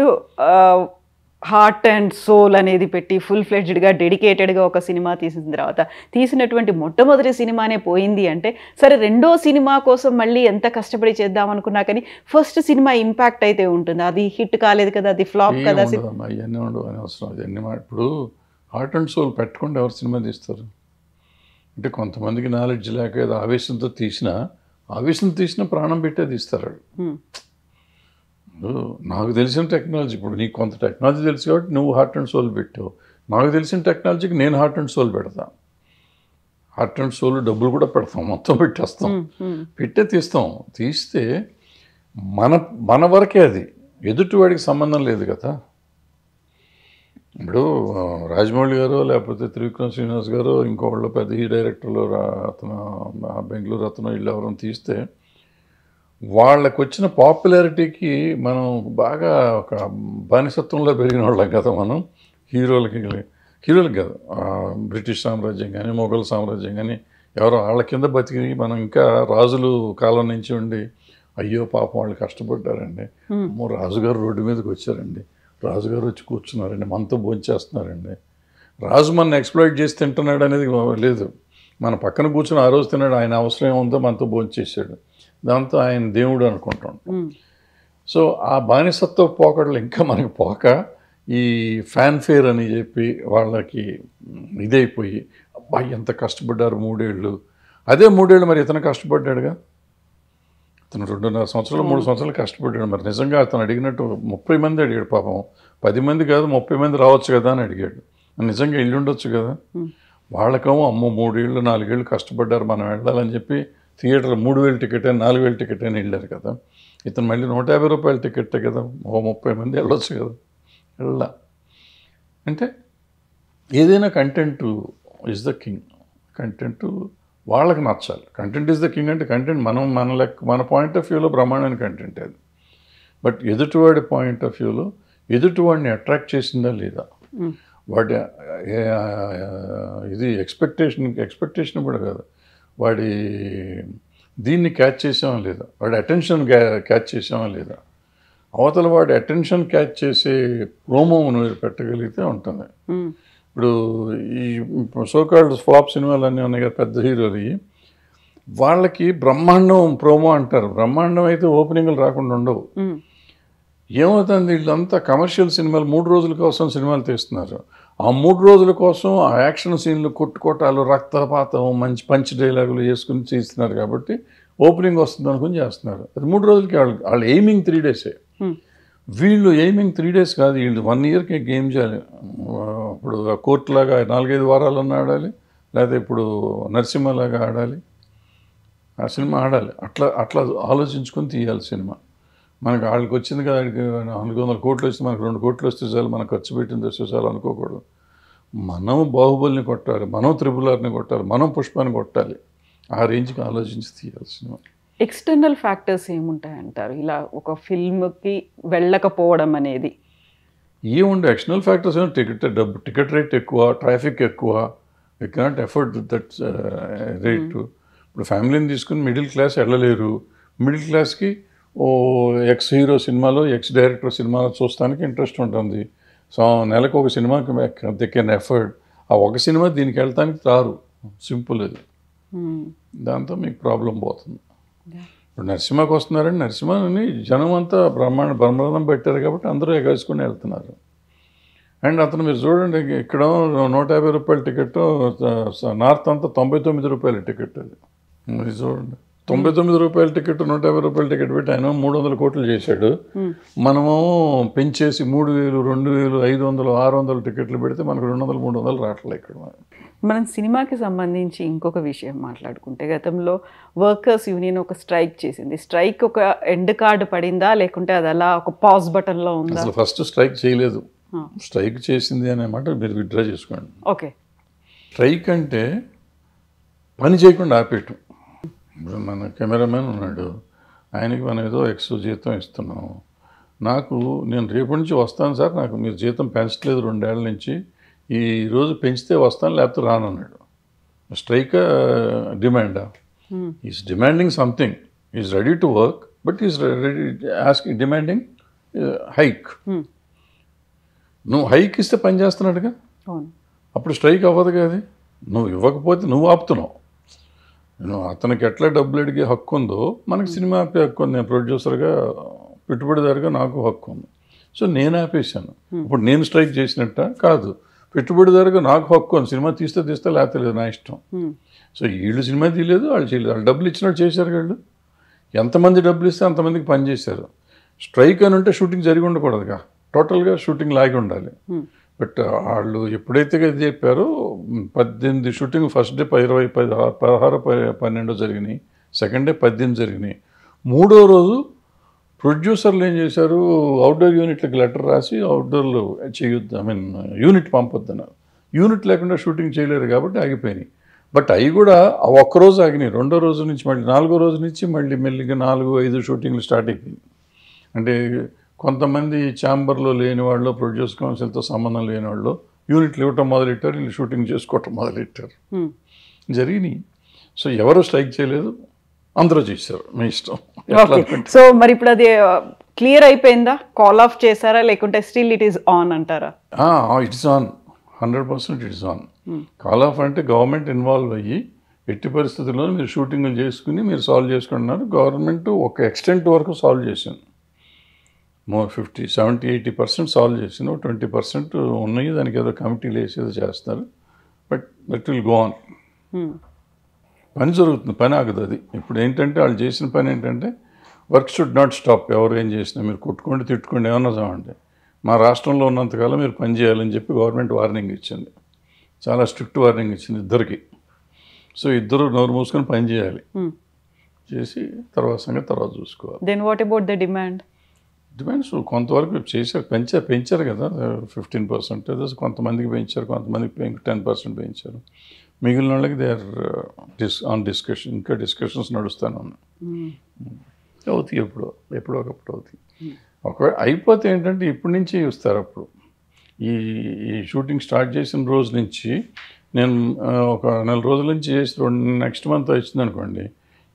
Speaker 2: హార్ట్ అండ్ సోల్ అనేది పెట్టి ఫుల్ ఫ్లెడ్జ్డ్గా డెడికేటెడ్గా ఒక సినిమా తీసిన తర్వాత తీసినటువంటి మొట్టమొదటి సినిమానే పోయింది అంటే సరే, రెండో సినిమా కోసం మళ్ళీ ఎంత కష్టపడి చేద్దాం అనుకున్నా కానీ ఫస్ట్ సినిమా ఇంపాక్ట్ అయితే ఉంటుంది. అది హిట్ కాలేదు కదా, అది ఫ్లాప్ కదా.
Speaker 3: ఇవన్నీ ఉండవు అని అవసరం. అవన్నీ ఇప్పుడు హార్ట్ అండ్ సోల్ పెట్టకుండా ఎవరు సినిమా తీస్తారు అంటే కొంతమందికి నాలెడ్జ్ లేక ఏదో ఆవేశంతో తీసినా ప్రాణం పెట్టే తీస్తారు. నాకు తెలిసిన టెక్నాలజీ, ఇప్పుడు నీకు కొంత టెక్నాలజీ తెలుసు కాబట్టి నువ్వు హార్ట్ అండ్ సోల్ పెట్టావు. నాకు తెలిసిన టెక్నాలజీకి నేను హార్ట్ అండ్ సోల్ పెడతాను. హార్ట్ అండ్ సోల్ డబ్బులు కూడా పెడతాం, మొత్తం పెట్టేస్తాం, తీస్తాం. తీస్తే మన వరకే, అది ఎదుటివాడికి సంబంధం లేదు కదా. ఇప్పుడు రాజమౌళి గారు లేకపోతే త్రివిక్రమ్ శ్రీనివాస్ గారు ఇంకోళ్ళు పెద్ద ఈ డైరెక్టర్లు అతను బెంగళూరు అతను వీళ్ళు ఎవరైనా తీస్తే వాళ్ళకు వచ్చిన పాపులారిటీకి మనం బాగా ఒక బానిసత్వంలో పెరిగిన వాళ్ళం కదా. మనం హీరోలకి కాదు, బ్రిటిష్ సామ్రాజ్యం కానీ మొఘల్ సామ్రాజ్యం కానీ ఎవరో వాళ్ళ కింద బతికి మనం ఇంకా రాజులు కాలం నుంచి ఉండి అయ్యో పాపం వాళ్ళు కష్టపడ్డారండి, రాజుగారు రోడ్డు మీదకి వచ్చారండి, రాజుగారు వచ్చి కూర్చున్నారండి, మనతో భోంచేస్తున్నారండి, రాజు మన ఎక్స్ప్లాయిట్ చేసి తింటున్నాడు అనేది లేదు. మన పక్కన కూర్చొని ఆ రోజు తిన్నాడు, ఆయన అవసరం ఏముందో మనతో భోంచేసాడు, దాంతో ఆయన దేవుడు అనుకుంటాం. సో ఆ బానిసత్వ పోకడలు ఇంకా మనకి పోక ఈ ఫ్యాన్ఫేర్ అని చెప్పి వాళ్ళకి ఇదైపోయి అబ్బాయి ఎంత కష్టపడ్డారు 3 ఏళ్ళు. అదే 3 ఏళ్ళు మరి ఇతను కష్టపడ్డాడుగా, అతను 2.5 సంవత్సరాలు 3 సంవత్సరాలు కష్టపడ్డాడు. మరి నిజంగా అతను అడిగినట్టు 30 మంది అడిగాడు పాపం, 10 మంది కాదు 30 మంది రావచ్చు కదా అని అడిగాడు. నిజంగా ఇల్లు ఉండొచ్చు కదా. వాళ్ళకేమో అమ్మో 3 ఏళ్ళు 4 ఏళ్ళు కష్టపడ్డారు మనం వెళ్ళాలని చెప్పి థియేటర్ 3,000 టికెట్ అని 4,000 టికెట్ అని వెళ్ళారు కదా. ఇతను మళ్ళీ 150 రూపాయల టికెట్ కదా, 30 మంది వెళ్ళొచ్చు కదా. వెళ్ళా అంటే ఏదైనా content is the king. Content వాళ్ళకి నచ్చాలి. కంటెంట్ ఈజ్ ద కింగ్ అంటే కంటెంట్ మన పాయింట్ ఆఫ్ వ్యూలో బ్రహ్మాండమైన కంటెంట్ అది. బట్ ఎదుటివాడి పాయింట్ ఆఫ్ వ్యూలో ఎదుటివాడిని అట్రాక్ట్ చేసిందా లేదా, వాడి ఇది ఎక్స్పెక్టేషన్ కూడా కాదు, వాడి దీన్ని క్యాచ్ చేసామా లేదా, వాడి అటెన్షన్ క్యాచ్ చేసామా లేదా, అవతల వాడి అటెన్షన్ క్యాచ్ చేసే ప్రోమో మీరు పెట్టగలిగితే ఉంటుంది. ఇప్పుడు ఈ సోకాల్డ్ ఫ్లాప్ సినిమాలు అన్నీ ఉన్నాయి కదా పెద్ద హీరోలు, వాళ్ళకి బ్రహ్మాండం ప్రోమో అంటారు. బ్రహ్మాండం అయితే ఓపెనింగ్లు రాకుండా ఉండవు. ఏమవుతుంది, వీళ్ళంతా కమర్షియల్ సినిమాలు 3 రోజుల కోసం సినిమాలు తీస్తున్నారు. ఆ 3 రోజుల కోసం ఆ యాక్షన్ సీన్లు, కొట్టుకోటాలు, రక్తపాతం, మంచి పంచ్ డైలాగులు వేసుకుని చేస్తున్నారు కాబట్టి ఓపెనింగ్ వస్తుంది అనుకుని చేస్తున్నారు. అది 3 రోజులకి వాళ్ళు ఎయిమింగ్ 3 డేసే. వీళ్ళు ఎయిమింగ్ 3 డేస్ కాదు, వీళ్ళు 1 ఇయర్కి గేమ్ చేయాలి. ఇప్పుడు కోర్టులాగా 4-5 వారాలన్నా ఆడాలి, లేకపోతే ఇప్పుడు నరసింహలాగా ఆడాలి, ఆ సినిమా ఆడాలి. అట్లా ఆలోచించుకొని తీయాలి సినిమా. మనకు వాళ్ళకి వచ్చింది కదా, 400 కోట్లు వస్తే మనకు 2 కోట్లు వస్తే చాలు, మనం ఖర్చు పెట్టింది వస్తే చాలు అనుకోకూడదు. మనం బాహుబలిని కొట్టాలి, మనం RRRని కొట్టాలి, మనం పుష్పాన్ని కొట్టాలి. ఆ రేంజ్కి ఆలోచించి తీయాల్సిన.
Speaker 2: ఎక్స్టర్నల్ ఫ్యాక్టర్స్ ఏముంటాయంటారు ఇలా ఒక ఫిల్మ్కి వెళ్ళకపోవడం అనేది?
Speaker 3: ఏముండే ఎక్స్టర్నల్ ఫ్యాక్టర్స్ ఏమో టికెట్ రేట్ ఎక్కువ, ట్రాఫిక్ ఎక్కువ, we cannot afford that rate. ఇప్పుడు ఫ్యామిలీని తీసుకుని మిడిల్ క్లాస్ వెళ్ళలేరు. మిడిల్ క్లాస్కి ఎక్స్ హీరో సినిమాలో, ఎక్స్ డైరెక్టర్ సినిమాలో చూస్తానికి ఇంట్రెస్ట్ ఉంటుంది. సో నెలకు ఒక సినిమాకి దే కెన్ ఎఫర్డ్. ఆ ఒక సినిమా దీనికి వెళ్తానికి రారు. సింపుల్ అది. దాంతో మీకు ప్రాబ్లం పోతుంది. ఇప్పుడు నరసింహకి వస్తున్నారండి, నరసింహని జనం అంతా బ్రహ్మాండం పెట్టారు కాబట్టి అందరూ ఎగేసుకుని వెళ్తున్నారు. అండ్ అతను మీరు చూడండి, ఇక్కడ 150 రూపాయల టికెట్, నార్త్ అంతా 99 రూపాయల టికెట్. అది మీరు చూడండి, 99 రూపాయల టికెట్, 150 రూపాయల టికెట్ పెట్టి ఆయన 300 కోట్లు చేశాడు. మనము పెంచేసి 3000, 2000, 500, 600 టికెట్లు పెడితే మనకు 200, 300 రావట్లేదు. ఇక్కడ
Speaker 2: మనం సినిమాకి సంబంధించి ఇంకొక విషయం మాట్లాడుకుంటే, గతంలో వర్కర్స్ యూనియన్ ఒక స్ట్రైక్ చేసింది. స్ట్రైక్ ఒక ఎండ్ కార్డు పడిందా, లేకుంటే అది అలా ఒక పాజ్ బటన్లో ఉందా?
Speaker 3: అసలు ఫస్ట్ స్ట్రైక్ చేయలేదు. స్ట్రైక్ చేసింది అనే మాట మీరు విత్డ్రా చేసుకోండి.
Speaker 2: ఓకే.
Speaker 3: స్ట్రైక్ అంటే పని చేయకుండా ఆపేయటం. ఇప్పుడు మన కెమెరామెన్ ఉన్నాడు, ఆయనకి మనం ఏదో ఎక్స్ట్రా జీతం ఇస్తున్నాం. నేను రేపటి నుంచి వస్తాను సార్, నాకు మీరు జీతం పెంచట్లేదు 2 ఏళ్ల నుంచి, ఈ రోజు పెంచితే వస్తాను లేకపోతే రానన్నాడు. స్ట్రైక్ డిమాండా? Is demanding something. Is ready to work, but is ready asking, demanding hike. నువ్వు హైక్ ఇస్తే పని చేస్తున్నాడుగా, అప్పుడు స్ట్రైక్ అవ్వదు కదా. నువ్వు ఇవ్వకపోతే నువ్వు ఆపుతున్నావు. అతనికి ఎట్లా డబ్బులు అడిగే హక్కు ఉందో మనకి సినిమా ఆపే హక్కు ఉంది. నేను ప్రొడ్యూసర్గా, పెట్టుబడిదారుగా నాకు హక్కు ఉంది. సో నేను ఆపేశాను. ఇప్పుడు నేను స్ట్రైక్ చేసినట్ట కాదు, పెట్టుబడిదారుగా నాకు హక్కు ఉంది. సినిమా తీస్తే లేకపోతే లేదు, నా ఇష్టం. సో వీళ్ళు సినిమా తీయలేదు, వాళ్ళు చేయలేదు. వాళ్ళు డబ్బులు ఇచ్చినట్టు చేశారు. వాళ్ళు ఎంతమంది డబ్బులు ఇస్తే అంతమందికి పని చేశారు. స్ట్రైక్ అని ఉంటే షూటింగ్ జరిగి ఉండకూడదుగా, టోటల్గా షూటింగ్ లాగి ఉండాలి. బట్ వాళ్ళు ఎప్పుడైతే ఇది చెప్పారో 18 షూటింగ్, ఫస్ట్ డే 20, 16, 12 జరిగినాయి, సెకండ్ డే 18 జరిగినాయి. 3వ రోజు ప్రొడ్యూసర్లు ఏం చేశారు, అవుట్డోర్ యూనిట్లకు లెటర్ రాసి అవుట్డోర్లో చేయొద్దు, యూనిట్ పంపొద్దన్నారు. యూనిట్ లేకుండా షూటింగ్ చేయలేరు కాబట్టి ఆగిపోయినాయి. బట్ అవి కూడా ఒక్కరోజు ఆగినాయి. 2వ రోజు నుంచి మళ్ళీ 4వ రోజు నుంచి మళ్ళీ మెల్లిగా 4-5 షూటింగ్లు స్టార్ట్ అయిపోయింది. అంటే కొంతమంది ఛాంబర్లో లేని వాళ్ళు, ప్రొడ్యూస్ కౌన్సిల్తో సంబంధం లేని వాళ్ళు యూనిట్లు ఇవ్వటం మొదలెట్టారు, వీళ్ళు షూటింగ్ చేసుకోవటం మొదలెట్టారు. జరిగినాయి. సో ఎవరు స్ట్రైక్ చేయలేదు, అందరూ చేశారు, మీ ఇష్టం.
Speaker 2: సో మరి ఇప్పుడు అది క్లియర్ అయిపోయిందా? కాల్ ఆఫ్ చేశారా, లేకుంటే స్టిల్ ఇట్ ఈస్ ఆన్ అంటారా?
Speaker 3: It's on, 100% it's on. Call of అంటే గవర్నమెంట్ ఇన్వాల్వ్ అయ్యి ఎట్టి పరిస్థితుల్లో మీరు షూటింగ్లు చేసుకుని మీరు సాల్వ్ చేసుకుంటున్నారు. గవర్నమెంట్ ఒక ఎక్స్టెంట్ వరకు సాల్వ్ చేసింది. 50, 70, 80% సాల్వ్ చేసిన, 20% ఉన్నాయి. దానికి ఏదో కమిటీలు వేసేదో చేస్తారు. But that will go on. పని జరుగుతుంది, పని ఆగదు. అది ఇప్పుడు ఏంటంటే వాళ్ళు చేసిన పని ఏంటంటే వర్క్ షుడ్ నాట్ స్టాప్. ఎవరు ఏం చేసినా మీరు కొట్టుకోండి, తిట్టుకోండి, ఏమన్నా చావండి, మా రాష్ట్రంలో ఉన్నంతకాలం మీరు పని చేయాలని చెప్పి గవర్నమెంట్ వార్నింగ్ ఇచ్చింది. చాలా స్ట్రిక్ట్ వార్నింగ్ ఇచ్చింది ఇద్దరికి. సో ఇద్దరు నోరు మూసుకొని పని చేయాలి. చేసి తర్వాత సంగతి తర్వాత చూసుకోవాలి.
Speaker 2: Then what about the demand?
Speaker 3: Demands కొంతవరకు చేశారు, పెంచారు కదా, 15%. కొంతమందికి పెంచారు, కొంతమందికి 10% పెంచారు. మిగిలిన వాళ్ళకి దే ఆర్ ఆన్ డిస్కషన్. ఇంకా డిస్కషన్స్ నడుస్తూనే ఉన్నాయి. అవుతాయి, ఎప్పుడో ఒకప్పుడు అవుతాయి. ఒకవేళ అయిపోతే ఏంటంటే ఇప్పటి నుంచి చూస్తారు. అప్పుడు ఈ షూటింగ్ స్టార్ట్ చేసిన రోజు నుంచి నేను ఒక 4 రోజుల నుంచి చేసి నెక్స్ట్ మంత్ వచ్చింది అనుకోండి,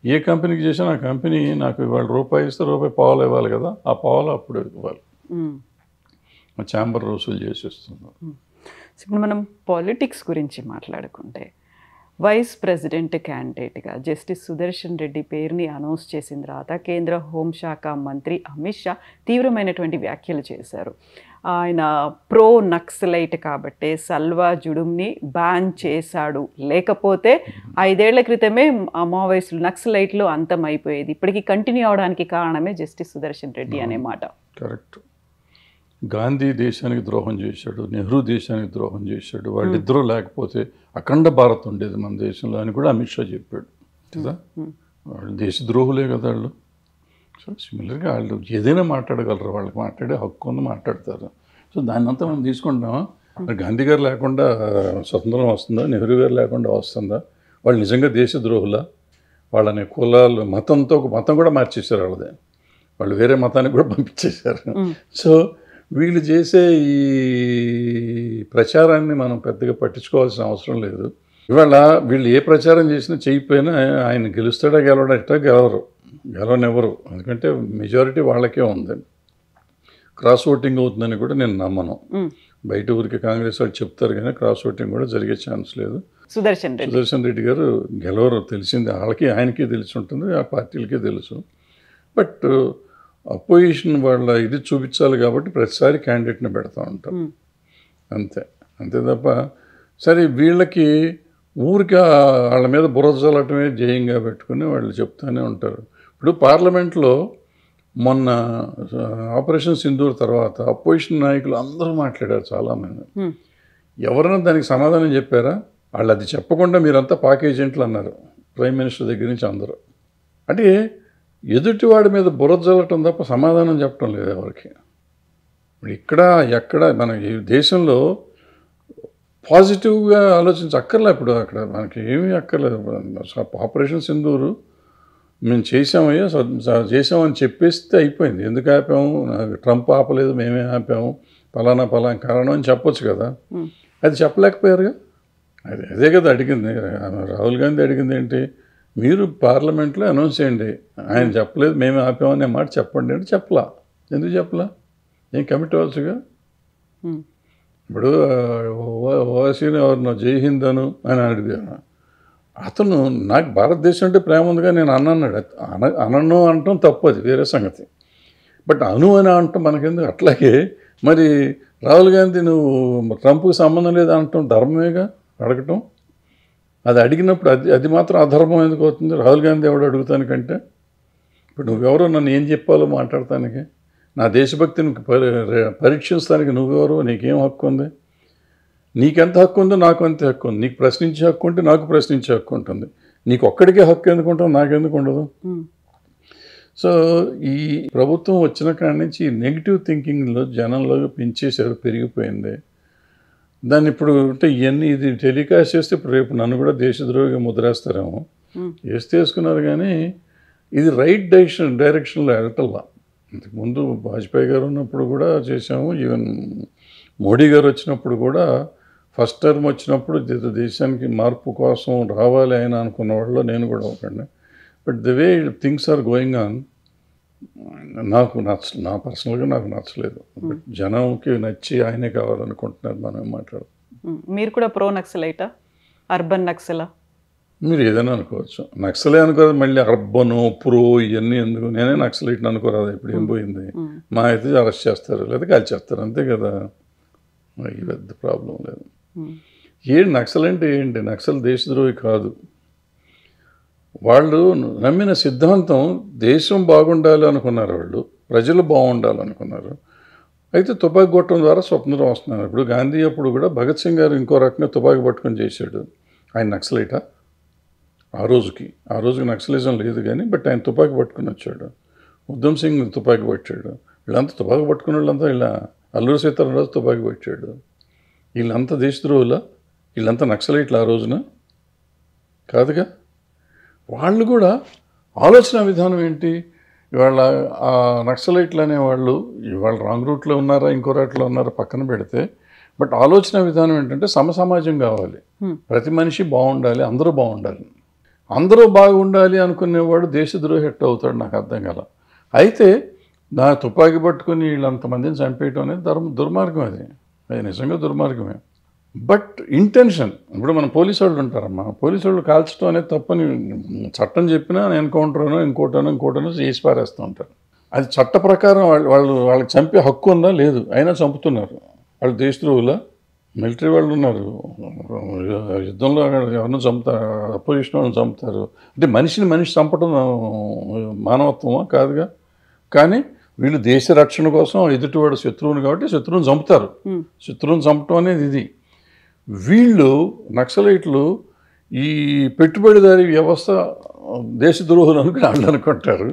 Speaker 3: ఏ కంపెనీకి చేసినా ఆ కంపెనీ నాకు ఇవాళ రూపాయి ఇస్తే రూపాయి పావులు ఇవ్వాలి కదా, ఆ పావులు అప్పుడు ఇవ్వాలి. ఛాంబర్ వసూలు చేసేస్తున్నారు.
Speaker 2: ఇప్పుడు మనం పాలిటిక్స్ గురించి మాట్లాడుకుంటే, వైస్ ప్రెసిడెంట్ క్యాండిడేట్గా జస్టిస్ సుదర్శన్ రెడ్డి పేరుని అనౌన్స్ చేసిన తర్వాత కేంద్ర హోంశాఖ మంత్రి అమిత్ షా తీవ్రమైనటువంటి వ్యాఖ్యలు చేశారు. ఆయన ప్రో నక్సలైట్ కాబట్టే సల్వా జుడుమ్ని బ్యాన్ చేశాడు, లేకపోతే 5 ఏళ్ల క్రితమే మావోయిస్టులు, నక్సలైట్లు అంతమైపోయేది. ఇప్పటికీ కంటిన్యూ అవడానికి కారణమే జస్టిస్ సుదర్శన్ రెడ్డి అనే మాట.
Speaker 3: కరెక్ట్. గాంధీ దేశానికి ద్రోహం చేశాడు, నెహ్రూ దేశానికి ద్రోహం చేశాడు. వాళ్ళిద్దరూ లేకపోతే అఖండ భారత్ ఉండేది మన దేశంలో అని కూడా అమిత్ షా చెప్పాడు కదా. వాళ్ళు దేశద్రోహులే కదా వాళ్ళు. సో సిమిలర్గా వాళ్ళు ఏదైనా మాట్లాడగలరు, వాళ్ళకి మాట్లాడే హక్కు ఉంది, మాట్లాడతారు. సో దాన్ని అంతా మనం తీసుకుంటామా? మరి గాంధీ గారు లేకుండా స్వతంత్రం వస్తుందా? నెహ్రూ గారు లేకుండా వస్తుందా? వాళ్ళు నిజంగా దేశద్రోహులా? వాళ్ళని కులాలు మతంతో మతం కూడా మార్చేశారు వాళ్ళదే, వాళ్ళు వేరే మతానికి కూడా పంపించేశారు. సో వీళ్ళు చేసే ఈ ప్రచారాన్ని మనం పెద్దగా పట్టించుకోవాల్సిన అవసరం లేదు. ఇవాళ వీళ్ళు ఏ ప్రచారం చేసినా చేయకపోయినా ఆయన గెలుస్తాడా గెలవడట గెలవనివ్వరు. ఎందుకంటే మెజారిటీ వాళ్ళకే ఉంది. క్రాస్ ఓటింగ్ అవుతుందని కూడా నేను నమ్మను. బయట ఊరికి కాంగ్రెస్ వాళ్ళు చెప్తారు కానీ క్రాస్ ఓటింగ్ కూడా జరిగే ఛాన్స్ లేదు.
Speaker 2: సుదర్శన్
Speaker 3: రెడ్డి గారు గెలవరు, తెలిసింది వాళ్ళకి, ఆయనకి తెలిసి ఉంటుంది, ఆ పార్టీలకే తెలుసు. బట్ అపోజిషన్ వాళ్ళ ఇది చూపించాలి కాబట్టి ప్రతిసారి క్యాండిడేట్ని పెడతా ఉంటాం, అంతే తప్ప సరే వీళ్ళకి ఊరికి వాళ్ళ మీద బురద చల్లటమే జయంగా పెట్టుకుని వాళ్ళు చెప్తూనే ఉంటారు. ఇప్పుడు పార్లమెంట్లో మొన్న ఆపరేషన్ సింధూర్ తర్వాత అపోజిషన్ నాయకులు అందరూ మాట్లాడారు చాలామంది. ఎవరైనా దానికి సమాధానం చెప్పారా? వాళ్ళు అది చెప్పకుండా మీరంతా పాక్ ఏజెంట్లు అన్నారు, ప్రైమ్ మినిస్టర్ దగ్గర నుంచి అందరూ. అంటే ఎదుటివాడి మీద బురద చల్లటం తప్ప సమాధానం చెప్పడం లేదు ఎవరికి. ఇప్పుడు ఇక్కడ ఎక్కడ మన ఈ దేశంలో పాజిటివ్గా ఆలోచించక్కర్లే. ఇప్పుడు అక్కడ మనకి ఏమీ అక్కర్లేదు. ఆపరేషన్ సింధూరు మేము చేసామని చెప్పేస్తే అయిపోయింది. ఎందుకు ఆపాము? ట్రంప్ ఆపలేదు, మేమే ఆపాము, పలానా కారణం అని చెప్పొచ్చు కదా. అది చెప్పలేకపోయారుగా. అదే కదా అడిగింది రాహుల్ గాంధీ. అడిగింది ఏంటి? మీరు పార్లమెంట్లో అనౌన్స్ చేయండి, ఆయన చెప్పలేదు మేమే ఆపామనే మాట చెప్పండి అంటే చెప్పలా. ఎందుకు చెప్పలా? ఏం కమిట్ అవ్వచ్చుగా. ఇప్పుడు ఓవైసీని ఎవరినో జై హింద్ అని అడిగాను. అతను నాకు భారతదేశం అంటే ప్రేమ ఉందిగా నేను అన్నాడు. అనను అంటాం తప్పు, అది వేరే సంగతి. బట్ అని అంటాం మనకెందుకు? అట్లాగే మరి రాహుల్ గాంధీ నువ్వు ట్రంప్కి సంబంధం లేదు అంటాం ధర్మమేగా అడగటం. అది అడిగినప్పుడు అది మాత్రం అధర్మం ఎందుకు అవుతుంది? రాహుల్ గాంధీ ఎవడు అడుగుతానికంటే? ఇప్పుడు నువ్వెవరో నన్ను ఏం చెప్పాలో మాట్లాడటానికి? నా దేశభక్తిని పరీక్షించడానికి నువ్వెవరో? నీకేం హక్కు ఉంది? నీకెంత హక్కు ఉందో నాకు అంతే హక్కు ఉంది. నీకు ప్రశ్నించే హక్కు ఉంటే నాకు ప్రశ్నించే హక్కు ఉంటుంది. నీకు ఒక్కడికే హక్కు ఎందుకు ఉంటుంది, నాకెందుకు ఉండదు? సో ఈ ప్రభుత్వం వచ్చిన కాడి నుంచి ఈ నెగిటివ్ థింకింగ్లో జనంలో పెంచేసారు, పెరిగిపోయింది. దాన్ని ఇప్పుడు అంటే ఇవన్నీ ఇది టెలికాస్ట్ చేస్తే ఇప్పుడు రేపు నన్ను కూడా దేశద్రోహిగా ముద్రేస్తారేమో. వేసుకున్నారు కానీ ఇది రైట్ డైరెక్షన్లో వెళ్ళటల్లా. ఇంతకుముందు వాజ్పేయి గారు ఉన్నప్పుడు కూడా చేసాము, ఈవెన్ మోడీ గారు వచ్చినప్పుడు కూడా ఫస్ట్ టర్మ్ వచ్చినప్పుడు దేశానికి మార్పు కోసం రావాలి ఆయన అనుకున్న వాళ్ళు నేను కూడా ఒకటి. But the way things are going on నా పర్సనల్గా నాకు నచ్చలేదు. బట్ జనంకి నచ్చి ఆయనే కావాలనుకుంటున్నారు. మనం మాట్లాడదాం.
Speaker 2: మీరు కూడా ప్రో నక్సలైటా, అర్బన్ నక్సలా?
Speaker 3: మీరు ఏదైనా అనుకోవచ్చు. నక్సలే అనుకోదు, మళ్ళీ అర్బను ప్రో ఇవన్నీ ఎందుకు? నేనే నక్సలైట్ని అనుకోరాదా? ఇప్పుడు ఏం పోయింది? మా అయితే అరెస్ట్ చేస్తారు లేదా కాల్చేస్తారు, అంతే కదా. ఈ పెద్ద ప్రాబ్లం లేదు. నక్సల్ అంటే ఏంటి? నక్సల్ దేశద్రోహి కాదు. వాళ్ళు నమ్మిన సిద్ధాంతం దేశం బాగుండాలి అనుకున్నారు, వాళ్ళు ప్రజలు బాగుండాలనుకున్నారు. అయితే తుపాకీ కొట్టడం ద్వారా స్వతంత్రం వస్తున్నారు. ఇప్పుడు గాంధీ అప్పుడు కూడా భగత్ సింగ్ గారు ఇంకో రకంగా తుపాకీ పట్టుకొని చేశాడు. ఆయన నక్సలైటా? ఆ రోజుకి నక్సలిజం లేదు కానీ, బట్ ఆయన తుపాకీ పట్టుకుని వచ్చాడు. ఉద్దమ్ సింగ్ తుపాకీ పట్టాడు. వీళ్ళంతా తుపాకీ పట్టుకున్న వాళ్ళంతా ఇలా అల్లూరి సీతారామరాజు తుపాకీ పట్టాడు. వీళ్ళంతా దేశద్రోహులా? వీళ్ళంతా నక్సలైట్లు ఆ రోజున కాదుగా. వాళ్ళు కూడా ఆలోచన విధానం ఏంటి? ఇవాళ ఆ నక్సలైట్లు అనేవాళ్ళు ఇవాళ రాంగ్ రూట్లో ఉన్నారా ఇంకో రూట్లో ఉన్నారా పక్కన పెడితే, బట్ ఆలోచన విధానం ఏంటంటే సమాజం కావాలి, ప్రతి మనిషి బాగుండాలి, అందరూ బాగుండాలి. అందరూ బాగుండాలి అనుకునేవాడు దేశద్రోహి ఎట్ట అవుతాడు? నాకు అర్థం కాల. అయితే నా తుపాకీ పట్టుకుని వీళ్ళంతమందిని చంపేయటం అనేది దుర్మార్గం. అది నిజంగా దుర్మార్గమే. బట్ ఇంటెన్షన్, ఇప్పుడు మన పోలీసు వాళ్ళు ఉంటారమ్మా, పోలీసు వాళ్ళు కాల్చడం అనేది తప్పని చట్టం చెప్పినా ఎన్కౌంటర్నో ఇంకోటనో చేసి పారేస్తూ ఉంటారు. అది చట్ట ప్రకారం వాళ్ళకి చంపే హక్కు ఉందా? లేదు, అయినా చంపుతున్నారు. వాళ్ళు దేశద్రోహులా? మిలిటరీ వాళ్ళు ఉన్నారు, యుద్ధంలో ఎవరినో చంపుతారు, అపోజిషన్ వాళ్ళని చంపుతారు. అంటే మనిషి చంపడం మానవత్వమా? కాదుగా. కానీ వీళ్ళు దేశ రక్షణ కోసం ఎదుటివాడు శత్రువుని కాబట్టి శత్రువుని చంపుతారు. శత్రువుని చంపటం అనేది ఇది. వీళ్ళు నక్సలైట్లు ఈ పెట్టుబడిదారీ వ్యవస్థ దేశద్రోహులు అనుకుని వాళ్ళు అనుకుంటారు.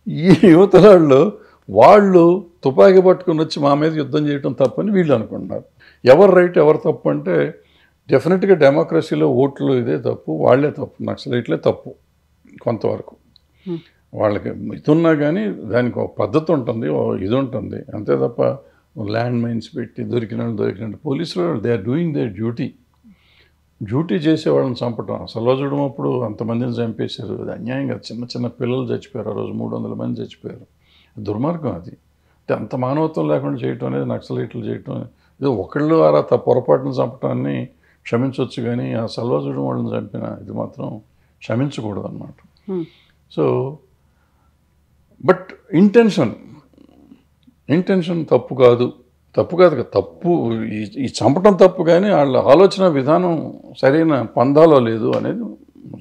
Speaker 3: ఈ యువతరాళ్ళు వాళ్ళు తుపాకీ పట్టుకుని వచ్చి మా మీద యుద్ధం చేయడం తప్పని వీళ్ళు అనుకుంటున్నారు. ఎవరు రైట్ ఎవరు తప్పు అంటే డెఫినెట్గా డెమోక్రసీలో ఓట్లు ఇదే తప్పు, వాళ్ళే తప్పు, నక్సలైట్లే తప్పు కొంతవరకు. వాళ్ళకి ఇది ఉన్నా కానీ దానికి ఒక పద్ధతి ఉంటుంది, ఇది ఉంటుంది, అంతే తప్ప ల్యాండ్ మైన్స్ పెట్టి దొరికినట్టు పోలీసులు they are doing their duty చేసేవాళ్ళని చంపటం. సల్వాజుడం అప్పుడు అంతమందిని చంపేశారు, అది అన్యాయంగా. చిన్న చిన్న పిల్లలు చచ్చిపోయారు, ఆ రోజు 300 మంది చచ్చిపోయారు. దుర్మార్గం అది. అంటే అంత మానవత్వం లేకుండా చేయటం అనేది నక్సలైట్లు చేయటం. ఇది ఒకళ్ళు అలా పొరపాటును చంపటాన్ని క్షమించవచ్చు, కానీ ఆ సల్వాజుడం వాళ్ళని చంపిన ఇది మాత్రం క్షమించకూడదు అన్నమాట. సో బట్ ఇంటెన్షన్ తప్పు కాదు కదా, తప్పు ఈ చంపటం తప్పు, కానీ వాళ్ళ ఆలోచన విధానం సరైన పందాలో లేదు అనేది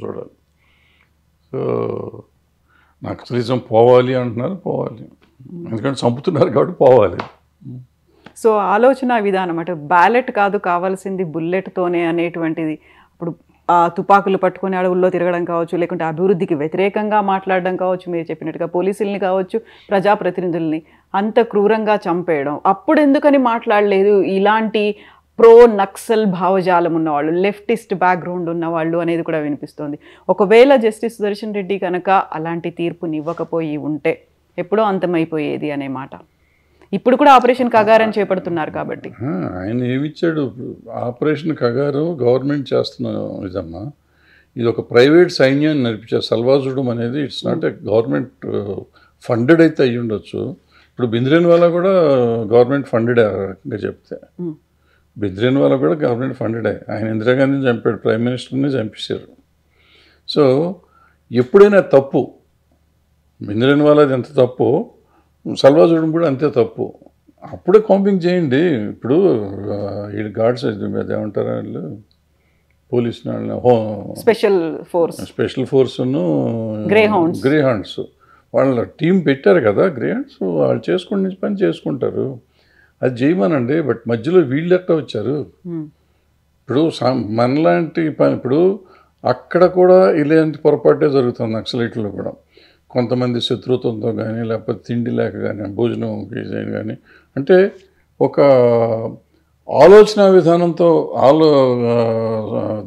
Speaker 3: చూడాలి. సో నక్సలిజం పోవాలి అంటున్నారు, పోవాలి, ఎందుకంటే చంపుతున్నారు కాబట్టి పోవాలి.
Speaker 2: సో ఆలోచన విధానం అంటే బ్యాలెట్ కాదు కావాల్సింది బుల్లెట్తోనే అనేటువంటిది. ఇప్పుడు తుపాకులు పట్టుకుని అడవుల్లో తిరగడం కావచ్చు, లేకుంటే అభివృద్ధికి వ్యతిరేకంగా మాట్లాడడం కావచ్చు, మీరు చెప్పినట్టుగా పోలీసుల్ని కావచ్చు, ప్రజాప్రతినిధుల్ని అంత క్రూరంగా చంపేయడం. అప్పుడు ఎందుకని మాట్లాడలేదు ఇలాంటి ప్రో నక్సల్ భావజాలం ఉన్నవాళ్ళు, లెఫ్టిస్ట్ బ్యాక్గ్రౌండ్ ఉన్నవాళ్ళు అనేది కూడా వినిపిస్తోంది. ఒకవేళ జస్టిస్ సుదర్శన్ రెడ్డి కనుక అలాంటి తీర్పుని ఇవ్వకపోయి ఉంటే ఎప్పుడో అంతమైపోయేది అనే మాట. ఇప్పుడు కూడా ఆపరేషన్ కగారని చేపడుతున్నారు కాబట్టి.
Speaker 3: ఆయన ఏమిచ్చాడు? ఆపరేషన్ కగారు గవర్నమెంట్ చేస్తున్న ఇదమ్మా, ఇది ఒక ప్రైవేట్ సైన్యాన్ని నడిపించారు. సల్వాజుడం అనేది it's not a government funded అయితే అయ్యి ఉండొచ్చు. ఇప్పుడు బింద్రేన్వాలా కూడా గవర్నమెంట్ ఫండెడ్ రకంగా చెప్తే, బింద్రేన్వాలా కూడా గవర్నమెంట్ ఫండెడే. ఆయన ఇందిరాగాంధీని చంపాడు, ప్రైమ్ మినిస్టర్ని చంపేశారు. సో ఎప్పుడైనా తప్పు, బింద్రేన్వాలాది ఎంత తప్పు, సల్వాజుడం కూడా అంతే తప్పు. అప్పుడే కాంపింగ్ చేయండి. ఇప్పుడు వీళ్ళు గార్డ్స్ ఏమంటారు వాళ్ళు, పోలీస్ స్పెషల్ ఫోర్స్ను గ్రేహౌండ్స్ వాళ్ళ టీం పెట్టారు కదా, గ్రేహౌండ్స్ వాళ్ళు చేసుకుని పని చేసుకుంటారు, అది చేయమనండి. బట్ మధ్యలో వీళ్ళు ఎట్లా వచ్చారు? ఇప్పుడు మనలాంటి పని, ఇప్పుడు అక్కడ కూడా ఇలాంటి పొరపాటే జరుగుతుంది నక్సలైట్లో కూడా. కొంతమంది శత్రుత్వంతో కానీ, లేకపోతే తిండి లేక కానీ, భోజనం కానీ, అంటే ఒక ఆలోచన విధానంతో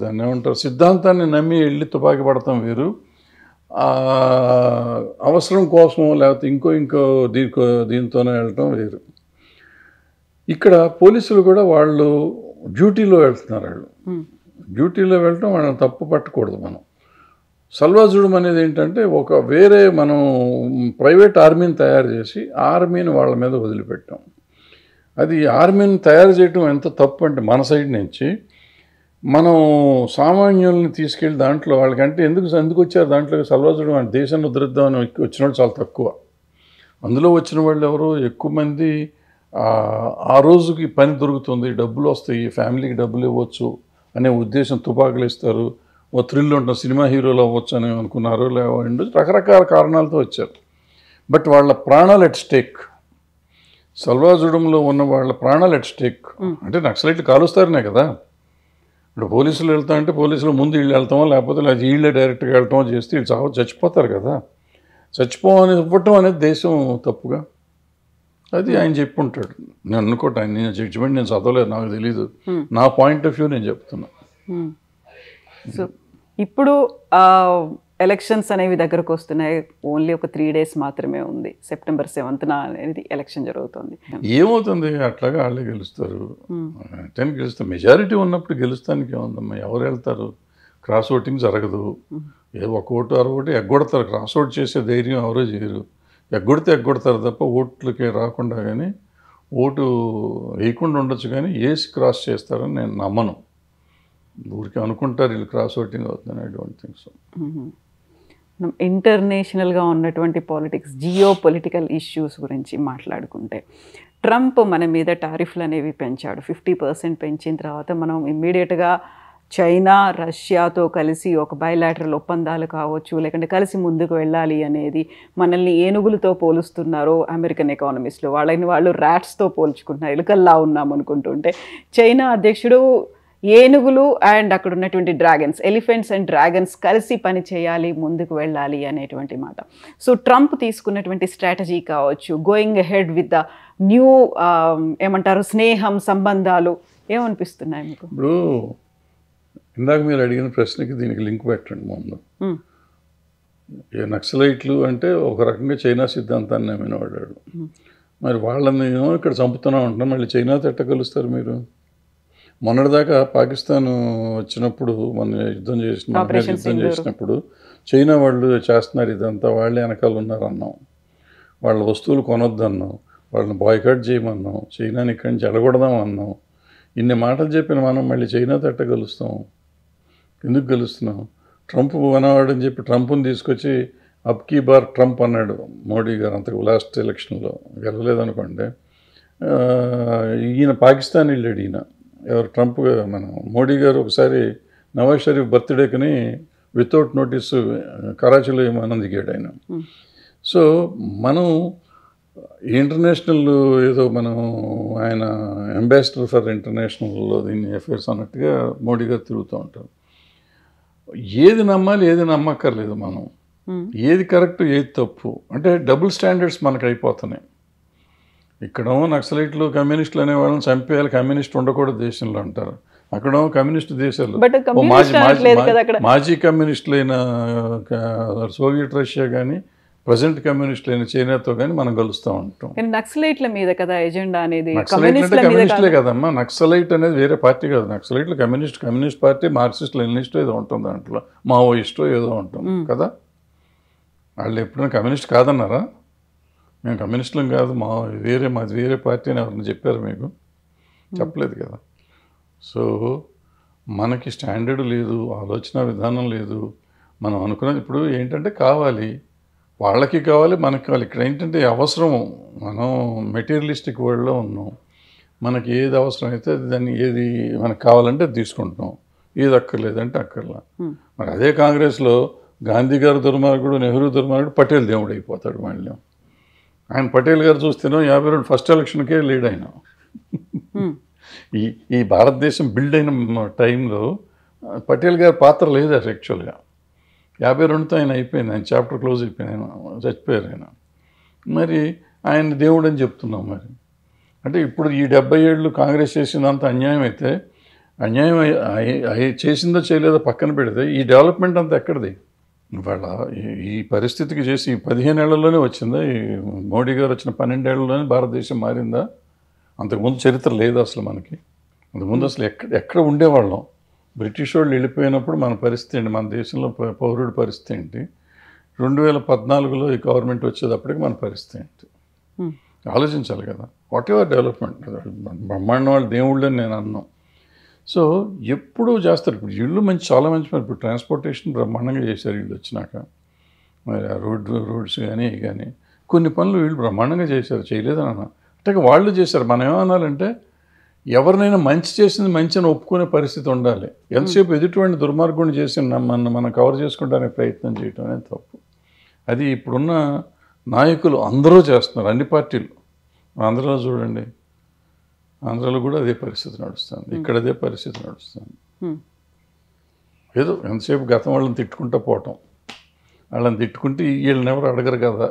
Speaker 3: దాన్ని ఏమంటారు, సిద్ధాంతాన్ని నమ్మి వెళ్ళి తుపాకీ పడతాం వేరు, అవసరం కోసమో లేకపోతే ఇంకో దీంతోనే వెళ్ళటం వేరు. ఇక్కడ పోలీసులు కూడా వాళ్ళు డ్యూటీలో వెళ్తున్నారు. వాళ్ళు డ్యూటీలో వెళ్ళటం వాళ్ళని తప్పు పట్టకూడదు. మనం సల్వాజుడం అనేది ఏంటంటే ఒక వేరే మనం ప్రైవేట్ ఆర్మీని తయారు చేసి ఆర్మీని వాళ్ళ మీద వదిలిపెట్టాం. అది ఆర్మీని తయారు చేయడం ఎంత తప్పు అంటే మన సైడ్ నుంచి మనం సామాన్యుల్ని తీసుకెళ్ళి దాంట్లో వాళ్ళకంటే ఎందుకు వచ్చారు దాంట్లో సల్వాజుడం అంటే దేశాన్ని ఉద్ధరిద్దామని వచ్చిన వాళ్ళు చాలా తక్కువ. అందులో వచ్చిన వాళ్ళు ఎవరో ఎక్కువ మంది ఆ రోజుకి పని దొరుకుతుంది, డబ్బులు వస్తాయి, ఫ్యామిలీకి డబ్బులు ఇవ్వచ్చు అనే ఉద్దేశం, తుపాకులు ఇస్తారు, ఓ థ్రిల్ ఉంటుంది, సినిమా హీరోలు అవ్వచ్చు అని అనుకున్నారు, లేవండి రకరకాల కారణాలతో వచ్చారు. బట్ వాళ్ళ ప్రాణాలు ఎట్ స్టేక్, సల్వాజుడంలో ఉన్న వాళ్ళ ప్రాణాలు ఎట్ స్టేక్. అంటే నక్సలైట్లు కాలుస్తారనే కదా. ఇప్పుడు పోలీసులు వెళ్తా అంటే పోలీసులు ముందు వీళ్ళు వెళ్తామో లేకపోతే వీళ్ళే డైరెక్ట్గా వెళ్ళటమో చేస్తే వీళ్ళు చచ్చిపోతారు కదా. చచ్చిపోవని ఇవ్వటం అనేది దేశం తప్పుగా, అది ఆయన చెప్పుంటాడు. నేను అనుకోట, ఆయన జడ్జిమెంట్ నేను చదవలేదు, నాకు తెలీదు, నా పాయింట్ ఆఫ్ వ్యూ నేను చెప్తున్నా.
Speaker 2: సో ఇప్పుడు ఎలక్షన్స్ అనేవి దగ్గరకు వస్తున్నాయి, ఓన్లీ ఒక 3 days మాత్రమే ఉంది. September 7th అనేది ఎలక్షన్ జరుగుతుంది.
Speaker 3: ఏమవుతుంది? అట్లాగా వాళ్ళే గెలుస్తారు, గెలుస్తారు. మెజారిటీ ఉన్నప్పుడు గెలుస్తానికి ఏముందమ్మా, ఎవరు వెళ్తారు? క్రాస్ ఓటింగ్ జరగదు, ఒక ఓటు 6 ఓటు ఎగ్గొడతారు. క్రాస్ ఓట్ చేసే ధైర్యం ఎవరో చేయరు, ఎగ్గొడతారు తప్ప ఓట్లకే రాకుండా. కానీ ఓటు వేయకుండా ఉండొచ్చు కానీ వేసి క్రాస్ చేస్తారని నేను నమ్మను. ఊరికి అనుకుంటారు వీళ్ళు క్రాస్ ఓటింగ్ అవుతుందని. I don't think so.
Speaker 2: మనం ఇంటర్నేషనల్గా ఉన్నటువంటి పాలిటిక్స్, జియో పొలిటికల్ ఇష్యూస్ గురించి మాట్లాడుకుంటే, ట్రంప్ మన మీద టారిఫ్లు అనేవి పెంచాడు. 50% పెంచిన తర్వాత మనం ఇమ్మీడియట్గా చైనా, రష్యాతో కలిసి ఒక బైలాటరల్ ఒప్పందాలు కావచ్చు, లేకుంటే కలిసి ముందుకు వెళ్ళాలి అనేది, మనల్ని ఏనుగులతో పోలుస్తున్నారు అమెరికన్ ఎకానమిస్టులు. వాళ్ళు ర్యాట్స్తో పోల్చుకుంటున్నారు, ఎలుకల్లా ఉన్నాం అనుకుంటుంటే చైనా అధ్యక్షుడు ఏనుగులు అండ్ అక్కడ ఉన్నటువంటి డ్రాగన్స్, ఎలిఫెంట్స్ అండ్ డ్రాగన్స్ కలిసి పని చేయాలి, ముందుకు వెళ్ళాలి అనేటువంటి మాట. సో ట్రంప్ తీసుకున్నటువంటి స్ట్రాటజీ కావచ్చు, going ahead with the new ఏమంటారు స్నేహం, సంబంధాలు ఏమనిపిస్తున్నాయి మీకు?
Speaker 3: ఇప్పుడు ఇందాక మీరు అడిగిన ప్రశ్నకి దీనికి లింక్ పెట్టండి ముందు. నక్సలైట్లు అంటే ఒక రకంగా చైనా సిద్ధాంతాన్ని నమ్మిన వాడాడు. మరి వాళ్ళని ఇక్కడ చంపుతూనే ఉంటున్నాం, మళ్ళీ చైనాతో ఎట్ట కలుస్తారు మీరు? మొన్నటిదాకా పాకిస్తాన్ వచ్చినప్పుడు మన యుద్ధం చేసినప్పుడు చైనా వాళ్ళు చేస్తున్నారు ఇదంతా, వాళ్ళే వెనకాల ఉన్నారు అన్నాం, వాళ్ళ వస్తువులు కొనొద్దన్నాం, వాళ్ళని బాయ్కాట్ చేయమన్నాం, చైనాని ఇక్కడి నుంచి ఎడగొడదాం అన్నాం. ఇన్ని మాటలు చెప్పిన మనం మళ్ళీ చైనాతో ఎట్ట కలుస్తాం? ఎందుకు కలుస్తున్నాం? ట్రంప్ మనవాడని చెప్పి ట్రంప్ని తీసుకొచ్చి అబ్కీ బార్ ట్రంప్ అన్నాడు మోడీ గారు. అంతకు లాస్ట్ ఎలక్షన్లో గెలవలేదనుకోండి. ఈయన పాకిస్తాన్ వెళ్ళాడు. ఈయన ఎవరు? ట్రంప్. మన మోడీ గారు ఒకసారి నవాజ్ షరీఫ్ బర్త్డేకి వితౌట్ నోటీస్ కరాచీలో విమానం దిగాడు ఆయన. సో మనం ఇంటర్నేషనల్ ఏదో మనం ఆయన అంబాసిడర్ ఫర్ ఇంటర్నేషనల్లో దీన్ని అఫేర్స్ అన్నట్టుగా మోడీ గారు తిరుగుతూ ఉంటారు. ఏది నమ్మాలి, ఏది నమ్మక్కర్లేదు మనం, ఏది కరెక్ట్, ఏది తప్పు అంటే డబుల్ స్టాండర్డ్స్ మనకు అయిపోతున్నాయి. ఇక్కడేమో నక్సలైట్లు కమ్యూనిస్టులు అనే వాళ్ళని చంపేయాలి, కమ్యూనిస్ట్ ఉండకూడదు దేశంలో అంటారు. అక్కడేమో కమ్యూనిస్ట్ దేశాలు, మాజీ కమ్యూనిస్టులైన సోవియట్ రష్యా కానీ ప్రజెంట్ కమ్యూనిస్టులైన చైనాతో కానీ మనం కలుస్తూ ఉంటాం.
Speaker 2: నక్సలైట్ల మీద కదా ఎజెండా అనేది.
Speaker 3: కమ్యూనిస్టులే కదమ్మా, నక్సలైట్ అనేది వేరే పార్టీ కాదు. నక్సలైట్లు కమ్యూనిస్ట్ పార్టీ, మార్క్సిస్ట్ లెనినిస్ట్ ఏదో ఉంటుంది దాంట్లో, మావోయిస్టో ఏదో ఉంటుంది కదా. వాళ్ళు ఎప్పుడైనా కమ్యూనిస్ట్ కాదన్నారా? మేము కమ్యూనిస్టులం కాదు, మాది వేరే పార్టీ అని ఎవరైనా చెప్పారు మీకు? చెప్పలేదు కదా. సో మనకి స్టాండర్డ్ లేదు, ఆలోచన విధానం లేదు. మనం అనుకున్నది ఇప్పుడు ఏంటంటే కావాలి, వాళ్ళకి కావాలి, మనకి కావాలి. ఇక్కడ ఏంటంటే అవసరము, మనం మెటీరియలిస్టిక్ వరల్డ్లో ఉన్నాం. మనకి ఏది అవసరం అయితే దాన్ని, ఏది మనకు కావాలంటే తీసుకుంటాం, ఏది అక్కర్లేదంటే అక్కర్లా. మరి అదే కాంగ్రెస్లో గాంధీ గారు దుర్మార్గుడు, నెహ్రూ దుర్మార్గుడు, పటేల్ దేవుడు అయిపోతాడు మళ్ళీ. ఆయన పటేల్ గారు చూస్తేనో 52 ఫస్ట్ ఎలక్షన్కే లీడ్ అయినా. ఈ భారతదేశం బిల్డ్ అయిన టైంలో పటేల్ గారి పాత్ర లేదు అసలు యాక్చువల్గా. 52తో ఆయన అయిపోయింది, ఆయన చాప్టర్ క్లోజ్ అయిపోయింది, ఆయన చచ్చిపోయారు ఆయన. మరి ఆయన దేవుడు అని చెప్తున్నాం. మరి అంటే ఇప్పుడు ఈ 70 ఏళ్ళు కాంగ్రెస్ చేసినంత అన్యాయం అయితే, అన్యాయం చేసిందో చేయలేదో పక్కన పెడితే ఈ డెవలప్మెంట్ అంతా ఎక్కడిది? ఇవాళ ఈ పరిస్థితికి చేసి 15 ఏళ్లలోనే వచ్చిందా? ఈ మోడీ గారు వచ్చిన 12 ఏళ్లలోనే భారతదేశం మారిందా? అంతకుముందు చరిత్ర లేదు అసలు మనకి. అంతకుముందు అసలు ఎక్కడ ఉండేవాళ్ళం? బ్రిటిష్ వాళ్ళు వెళ్ళిపోయినప్పుడు మన పరిస్థితి ఏంటి, మన దేశంలో పౌరుడి పరిస్థితి ఏంటి, 2014లో ఈ గవర్నమెంట్ వచ్చేటప్పటికి మన పరిస్థితి ఏంటి ఆలోచించాలి కదా. వాట్ ఎవర్ డెవలప్మెంట్, బ్రహ్మాండం వాళ్ళు దేవుళ్ళు అని నేను అన్నాను. సో ఎప్పుడూ చేస్తారు. ఇప్పుడు ఇళ్ళు చాలా మంచి పని. ఇప్పుడు ట్రాన్స్పోర్టేషన్ బ్రహ్మాండంగా చేశారు వీళ్ళు వచ్చినాక. మరి ఆ రోడ్స్ కానీ కొన్ని పనులు వీళ్ళు బ్రహ్మాండంగా చేశారు, చేయలేదని అన్నా. అంటే వాళ్ళు చేశారు. మనం ఏమనాలంటే ఎవరినైనా మంచి చేసింది మంచి అని ఒప్పుకునే పరిస్థితి ఉండాలి. ఎంతసేపు ఎదుటివాడిని దుర్మార్గుని చేసి మనం కవర్ చేసుకుంటానికి ప్రయత్నం చేయటం అనేది తప్పు. అది ఇప్పుడున్న నాయకులు అందరూ చేస్తున్నారు, అన్ని పార్టీలు. ఆంధ్రలో చూడండి, ఆంధ్రాలో కూడా అదే పరిస్థితి నడుస్తుంది, ఇక్కడ అదే పరిస్థితి నడుస్తుంది. ఏదో ఎంతసేపు గతం వాళ్ళని తిట్టుకుంటూ పోవటం, వాళ్ళని తిట్టుకుంటే వీళ్ళని ఎవరు అడగరు కదా.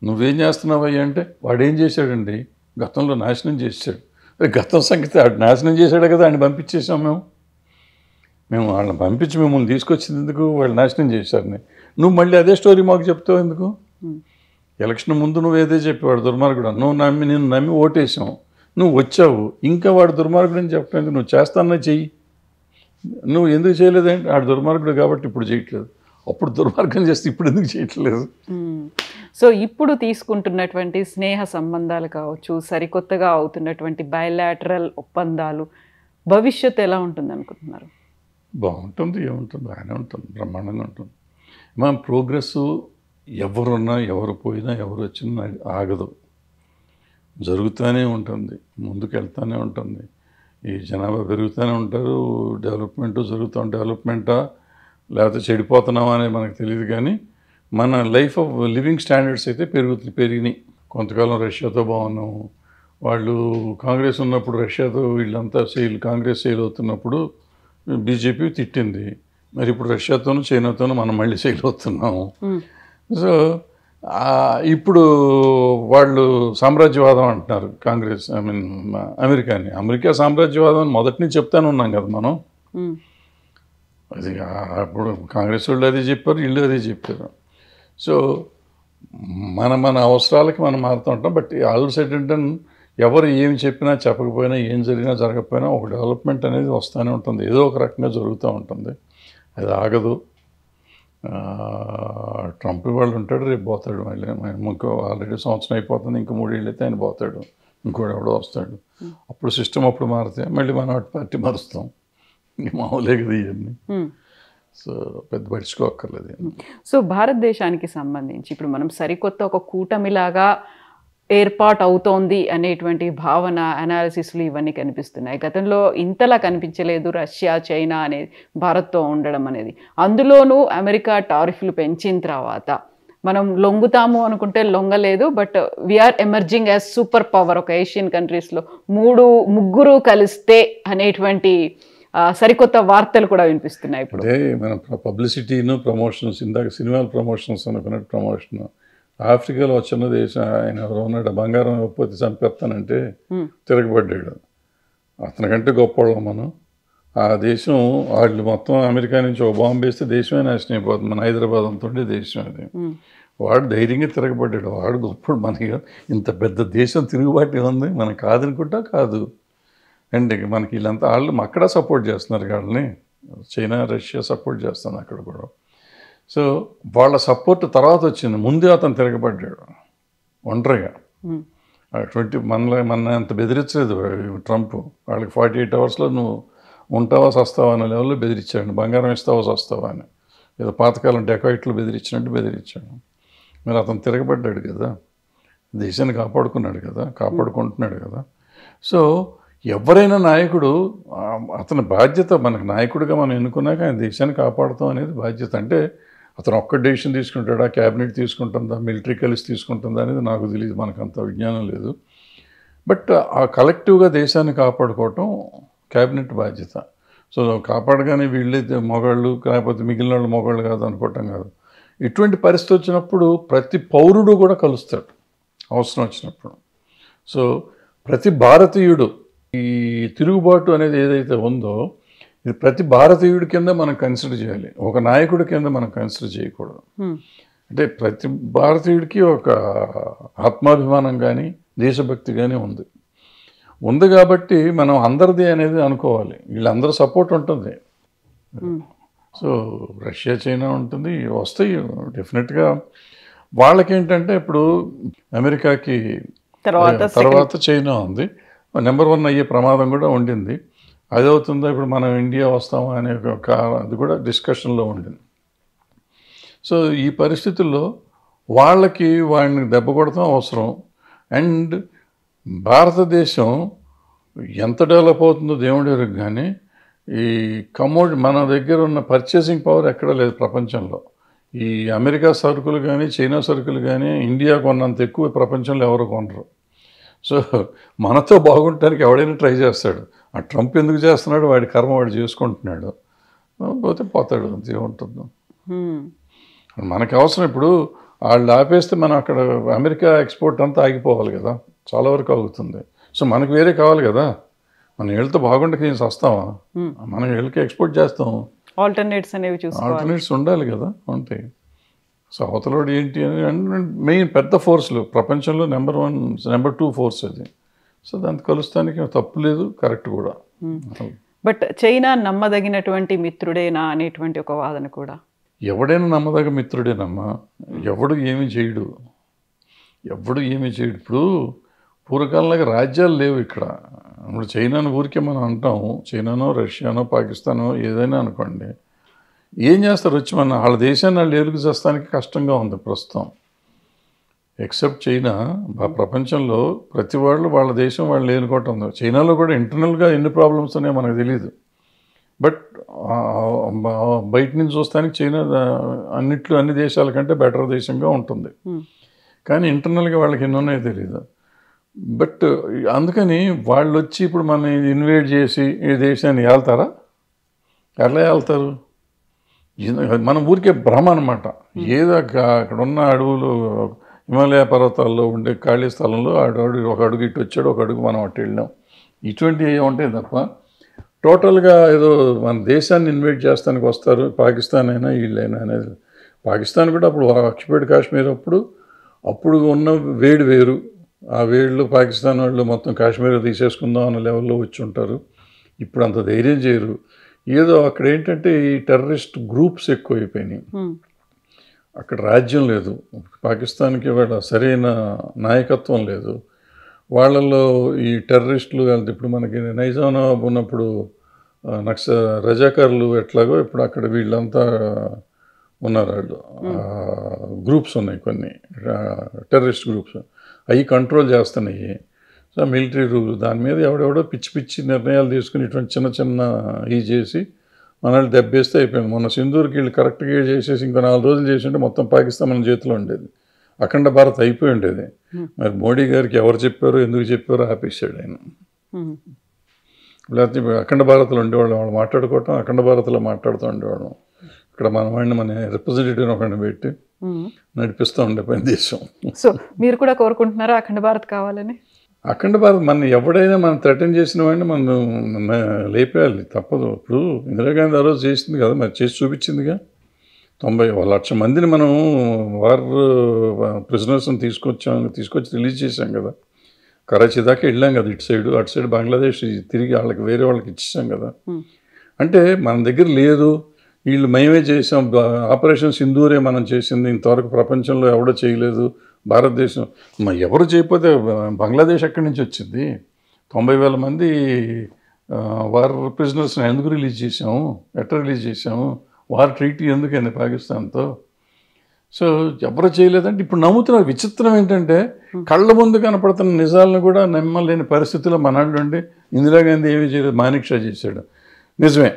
Speaker 3: నువ్వేం చేస్తున్నావయ్యా అంటే వాడేం చేశాడండి, గతంలో నాశనం చేశాడు. గతం సంగతి ఆడు నాశనం చేశాడు కదా, ఆయన పంపించేసాం మేము వాళ్ళని పంపించి మిమ్మల్ని తీసుకొచ్చింది ఎందుకు? వాళ్ళు నాశనం చేశారని నువ్వు మళ్ళీ అదే స్టోరీ మాకు చెప్తావు ఎందుకు? ఎలక్షన్ ముందు నువ్వు ఏదే చెప్పేవాడు దుర్మార్గుడు, నేను నమ్మి ఓటేసాం, నువ్వు వచ్చావు, ఇంకా వాడు దుర్మార్గుడు అని చెప్పలేదు. నువ్వు చేస్తానన్నా చెయ్యి, నువ్వు ఎందుకు చేయలేదంటే ఆడు దుర్మార్గుడు కాబట్టి ఇప్పుడు చేయట్లేదు, అప్పుడు దుర్మార్గం చేస్తే ఇప్పుడు ఎందుకు చేయట్లేదు?
Speaker 2: సో ఇప్పుడు తీసుకుంటున్నటువంటి స్నేహ సంబంధాలు కావచ్చు, సరికొత్తగా అవుతున్నటువంటి బయలాటరల్ ఒప్పందాలు భవిష్యత్తు ఎలా ఉంటుంది అనుకుంటున్నారు?
Speaker 3: బాగుంటుంది, ఏముంటుంది, బాగానే ఉంటుంది, బ్రహ్మాండంగా ఉంటుంది. మన ప్రోగ్రెస్ ఎవరున్నా ఎవరు పోయినా ఎవరు వచ్చినా ఆగదు, జరుగుతూనే ఉంటుంది, ముందుకు వెళ్తూనే ఉంటుంది. ఈ జనాభా పెరుగుతూనే ఉంటారు, డెవలప్మెంట్ జరుగుతాం. డెవలప్మెంటా లేకపోతే చెడిపోతున్నామా అనేది మనకు తెలియదు, కానీ మన లైఫ్ ఆఫ్ లివింగ్ స్టాండర్డ్స్ అయితే పెరిగినాయి. కొంతకాలం రష్యాతో బాగున్నాము, వాళ్ళు కాంగ్రెస్ ఉన్నప్పుడు రష్యాతో వీళ్ళంతా కాంగ్రెస్ సెయిల్ అవుతున్నప్పుడు బీజేపీ తిట్టింది. మరి ఇప్పుడు రష్యాతోనూ చైనాతోనూ మనం మళ్ళీ సెయిల్ అవుతున్నాము. సో ఇప్పుడు వాళ్ళు సామ్రాజ్యవాదం అంటున్నారు కాంగ్రెస్, అమెరికాని. అమెరికా సామ్రాజ్యవాదం అని మొదటి నుంచి చెప్తానే ఉన్నాం కదా మనం. అది అప్పుడు కాంగ్రెస్ వాళ్ళు అదే చెప్పారు, వీళ్ళు అదే చెప్పారు. సో మన అవసరాలకి మనం మారుతూ ఉంటాం. బట్ ఆల్ సెట్ అంటే ఎవరు ఏమి చెప్పినా చెప్పకపోయినా, ఏం జరిగినా జరగకపోయినా ఒక డెవలప్మెంట్ అనేది వస్తూనే ఉంటుంది, ఏదో ఒక రకంగా జరుగుతూ ఉంటుంది, అది ఆగదు. ట్రంప్ వాళ్ళు ఉంటాడు, రేపు పోతాడు. మళ్ళీ ఇంకో ఆల్రెడీ సంవత్సరం అయిపోతుంది, ఇంకో 3 ఏళ్ళు అయితే ఆయన పోతాడు, ఇంకోటి ఎవడో వస్తాడు. అప్పుడు సిస్టమ్ అప్పుడు మారితే మళ్ళీ మన పార్టీ మారుస్తాం. మామూలే కదా ఇవన్నీ. సో పెద్ద పడుచుకోక్కర్లేదు.
Speaker 2: సో భారతదేశానికి సంబంధించి ఇప్పుడు మనం సరికొత్త ఒక కూటమిలాగా ఏర్పాటు అవుతోంది అనేటువంటి భావన, అనాలిసిస్లు ఇవన్నీ కనిపిస్తున్నాయి. గతంలో ఇంతలా కనిపించలేదు రష్యా, చైనా అనేది భారత్తో ఉండడం అనేది. అందులోనూ అమెరికా టారిఫ్లు పెంచిన తర్వాత మనం లొంగుతాము అనుకుంటే లొంగలేదు. But we are emerging as super power. ఒక ఏషియన్ కంట్రీస్లో 3-ముగ్గురు కలిస్తే అనేటువంటి సరికొత్త వార్తలు కూడా వినిపిస్తున్నాయి ఇప్పుడు.
Speaker 3: అదే మన పబ్లిసిటీను, ప్రమోషన్స్, ఇందాక సినిమాల ప్రమోషన్స్ అనుకున్నట్టు ప్రమోషన్. ఆఫ్రికాలో వచ్చిన దేశం ఆయన ఎవరో ఉన్నాడు, బంగారం ఇవ్వకపోతే చంపేస్తానంటే తిరగబడ్డాడు. అతనికంటే గొప్పవాళ్ళం మనం. ఆ దేశం వాళ్ళు మొత్తం అమెరికా నుంచి ఒక బాంబు వేస్తే దేశమే నాశనం అయిపోతుంది. మన హైదరాబాద్ అంతుండే దేశం అది. వాడు ధైర్యంగా తిరగబడ్డాడు, వాడు గొప్పడు. మనకి ఇంత పెద్ద దేశం తిరుగుబాటు ఉంది, మనకు కాదనుకుంటా కాదు. అండ్ మనకి వీళ్ళంతా వాళ్ళు అక్కడ సపోర్ట్ చేస్తున్నారు వాళ్ళని. చైనా, రష్యా సపోర్ట్ చేస్తుంది అక్కడ కూడా. సో వాళ్ళ సపోర్ట్ తర్వాత వచ్చింది, ముందే అతను తిరగబడ్డాడు ఒంటరిగా. 20 మన అంత బెదిరించలేదు ట్రంప్. వాళ్ళకి 48 అవర్స్లో నువ్వు ఉంటావా సస్తావా అనే లెవెల్లో బెదిరించాడు. బంగారం ఇస్తావా సస్తావా అని, ఏదో పాతకాలం డెకాయిట్లు బెదిరించినట్టు బెదిరించాడు. మరి అతను తిరగబడ్డాడు కదా, దేశాన్ని కాపాడుకున్నాడు కదా, కాపాడుకుంటున్నాడు కదా. సో ఎవరైనా నాయకుడు అతని బాధ్యత, మనకు నాయకుడిగా మనం ఎన్నుకున్నాక ఆయన దేశాన్ని కాపాడుతాం అనేది బాధ్యత. అంటే అతను ఒక్క డెసిషన్ తీసుకుంటాడా, క్యాబినెట్ తీసుకుంటుందా, మిలిటరీ కలిసి తీసుకుంటుందా అనేది నాకు తెలియదు, మనకు అంత విజ్ఞానం లేదు. బట్ ఆ కలెక్టివ్గా దేశాన్ని కాపాడుకోవటం క్యాబినెట్ బాధ్యత. సో కాపాడగానే వీళ్ళైతే మొగాళ్ళు, లేకపోతే మిగిలిన వాళ్ళు మొగాళ్ళు కాదు అనుకోవటం కాదు. ఇటువంటి పరిస్థితి వచ్చినప్పుడు ప్రతి పౌరుడు కూడా కలుస్తాడు అవసరం వచ్చినప్పుడు. సో ప్రతి భారతీయుడు ఈ తిరుగుబాటు అనేది ఏదైతే ఉందో ఇది ప్రతి భారతీయుడి కింద మనం కన్సిడర్ చేయాలి, ఒక నాయకుడి కింద మనం కన్సిడర్ చేయకూడదు. అంటే ప్రతి భారతీయుడికి ఒక ఆత్మాభిమానం కానీ దేశభక్తి కానీ ఉంది కాబట్టి మనం అందరిది అనేది అనుకోవాలి. వీళ్ళందరూ సపోర్ట్ ఉంటుంది. సో రష్యా, చైనా ఉంటుంది, వస్తాయి డెఫినెట్గా. వాళ్ళకేంటంటే ఇప్పుడు అమెరికాకి తర్వాత చైనా ఉంది, నెంబర్ 1 అయ్యే ప్రమాదం కూడా ఉండింది. అది అవుతుందా ఇప్పుడు మనం ఇండియా వస్తామా అనే ఒక అది కూడా డిస్కషన్లో ఉండింది. సో ఈ పరిస్థితుల్లో వాళ్ళకి వాడిని దెబ్బ కొడతాం అవసరం. అండ్ భారతదేశం ఎంత డెవలప్ అవుతుందో దేవుడి వరకు కానీ ఈ మన దగ్గర ఉన్న పర్చేసింగ్ పవర్ ఎక్కడ లేదు ప్రపంచంలో. ఈ అమెరికా సరుకులు కానీ చైనా సరుకులు కానీ ఇండియా కొన్నంత ఎక్కువ ప్రపంచంలో ఎవరు కొనరు. సో మనతో బాగుంటానికి ఎవడైనా ట్రై చేస్తాడు. ఆ ట్రంప్ ఎందుకు చేస్తున్నాడు, వాడి కర్మ వాడు చేసుకుంటున్నాడు, పోతే పోతాడు, అంతే ఉంటుంది. మనకు అవసరం ఇప్పుడు వాళ్ళు ఆపేస్తే మనం అక్కడ అమెరికా ఎక్స్పోర్ట్ అంతా ఆగిపోవాలి కదా, చాలా వరకు ఆగుతుంది. సో మనకు వేరే కావాలి కదా, మన వీళ్ళతో బాగుండక ఏం వస్తామా, మనం వీళ్ళకి ఎక్స్పోర్ట్ చేస్తాం. ఆల్టర్నేట్స్ ఉండాలి కదా, ఉంటాయి. సో అవతలోడు ఏంటి అని మెయిన్ పెద్ద ఫోర్స్లు ప్రపంచంలో నెంబర్ 1, నెంబర్ 2 ఫోర్స్ అది. సో దాన్ని కలుస్తానికి తప్పు లేదు, కరెక్ట్ కూడా.
Speaker 2: బట్ చైనా నమ్మదగినటువంటి మిత్రుడేనా అనేటువంటి ఒక వాదన కూడా.
Speaker 3: ఎవడైనా నమ్మదగ్గ మిత్రుడేనమ్మా, ఎవడు ఏమి చేయడు. ఇప్పుడు పూర్వకాలంలో రాజ్యాలు లేవు ఇక్కడ. ఇప్పుడు చైనాను ఊరికే మనం అంటాము, చైనానో రష్యానో పాకిస్తానో ఏదైనా అనుకోండి, ఏం చేస్తారు వచ్చి వాళ్ళ దేశాన్ని వాళ్ళు ఏలుగు చేస్తానికి కష్టంగా ఉంది ప్రస్తుతం. ఎక్సెప్ట్ చైనా, ప్రపంచంలో ప్రతి వాళ్ళు వాళ్ళ దేశం వాళ్ళు ఏలుకోవటం ఉంది. చైనాలో కూడా ఇంటర్నల్గా ఎన్ని ప్రాబ్లమ్స్ ఉన్నాయో మనకు తెలియదు. బట్ బయట నుంచి చూస్తానికి చైనా అన్ని దేశాల కంటే బెటర్ దేశంగా ఉంటుంది. కానీ ఇంటర్నల్గా వాళ్ళకి ఎన్ని ఉన్నాయో తెలియదు. బట్ అందుకని వాళ్ళు వచ్చి ఇప్పుడు మనం ఇన్వైట్ చేసి ఈ దేశాన్ని వెళ్తారా? ఎట్లా వెళ్తారు? మన ఊరికే భ్రమ అనమాట. ఏదో అక్కడ ఉన్న అడవులు, హిమాలయ పర్వతాల్లో ఉండే ఖాళీ స్థలంలో ఒక అడుగు ఇటు వచ్చాడు, ఒక అడుగు మనం అటు వెళ్ళాం, ఇటువంటివి ఉంటాయి తప్ప టోటల్గా ఏదో మన దేశాన్ని ఇన్వైట్ చేస్తానికి వస్తారు. పాకిస్తాన్ అయినా వీళ్ళైనా అనేది. పాకిస్తాన్ కూడా అప్పుడు ఆక్యుపైడ్ కాశ్మీర్ అప్పుడు ఉన్న వేడి వేరు. ఆ వేడిలో పాకిస్తాన్ వాళ్ళు మొత్తం కాశ్మీర్ తీసేసుకుందాం అన్న లెవెల్లో వచ్చి ఉంటారు. ఇప్పుడు అంత ధైర్యం చేయరు. ఏదో అక్కడ ఏంటంటే ఈ టెర్రరిస్ట్ గ్రూప్స్ ఎక్కువైపోయినాయి. అక్కడ రాజ్యం లేదు, పాకిస్తాన్కి వాళ్ళ సరైన నాయకత్వం లేదు. వాళ్ళల్లో ఈ టెర్రరిస్టులు ఇప్పుడు మనకి నైజాం నవాబ్ ఉన్నప్పుడు రజాకారులు ఎట్లాగో ఇప్పుడు అక్కడ వీళ్ళంతా ఉన్నారు. వాళ్ళు గ్రూప్స్ ఉన్నాయి, కొన్ని టెర్రరిస్ట్ గ్రూప్స్, అవి కంట్రోల్ చేస్తున్నాయి. సో మిలిటరీ రూల్ దాని మీద ఎవడెవడో పిచ్చి పిచ్చి నిర్ణయాలు తీసుకుని ఇటువంటి చిన్న చిన్న ఇవి చేసి మనల్ని దెబ్బేస్తే అయిపోయింది. మొన్న సింధూర్కి వీళ్ళు కరెక్ట్గా చేసేసి ఇంకో 4 రోజులు చేసి ఉంటే మొత్తం పాకిస్తాన్ మన చేతిలో ఉండేది, అఖండ భారత్ అయిపోయి ఉండేది. మరి మోడీ గారికి ఎవరు చెప్పారో ఎందుకు చెప్పారో ఆపేసాడు ఆయన. లేకపోతే అఖండ భారత్లో ఉండేవాళ్ళం, వాళ్ళు మాట్లాడుకోవటం అఖండ భారత్లో మాట్లాడుతూ ఉండేవాళ్ళం. ఇక్కడ మన వాడిని మన రిప్రజెంటేటివ్ ఒకరిని పెట్టి నడిపిస్తూ ఉండే పని దేశం.
Speaker 2: సో మీరు కూడా కోరుకుంటున్నారా అఖండ భారత్ కావాలని?
Speaker 3: అఖండ భారత్ మన ఎవడైనా మనం థ్రెటన్ చేసిన వాడిని మనం లేపేయాలి, తప్పదు. ఇప్పుడు ఇందిరాగాంధీ ఆ రోజు చేసింది కదా, మరి చేసి చూపించిందిగా. 90 మందిని మనం ప్రిజనర్స్ని తీసుకొచ్చి రిలీజ్ చేశాం కదా. కరాచీ దాకా వెళ్ళాం కదా, ఇటు సైడు అటు సైడ్ బంగ్లాదేశ్ తిరిగి వాళ్ళకి వేరే వాళ్ళకి ఇచ్చేసాం కదా. అంటే మన దగ్గర లేదు, వీళ్ళు మేమే చేసాం, ఆపరేషన్ సింధూరే మనం చేసింది, ఇంతవరకు ప్రపంచంలో ఎవడో చేయలేదు భారతదేశం. ఎవరు చేయకపోతే బంగ్లాదేశ్ ఎక్కడి నుంచి వచ్చింది? 90,000 మంది వార్ ప్రిజనర్స్ని ఎందుకు రిలీజ్ చేసాము? ఎట్లా రిలీజ్ చేసాము? వార్ ట్రీటీ ఎందుకైంది పాకిస్తాన్తో? సో ఎవరు చేయలేదంటే ఇప్పుడు నమ్ముతున్నారు. విచిత్రం ఏంటంటే కళ్ళ ముందు కనపడుతున్న నిజాలను కూడా నమ్మలేని పరిస్థితిలో మనాళ్ళు ఉండి ఇందిరాగాంధీ ఏమీ చేయలేదు, మానిక్ షా చేశాడు. నిజమే,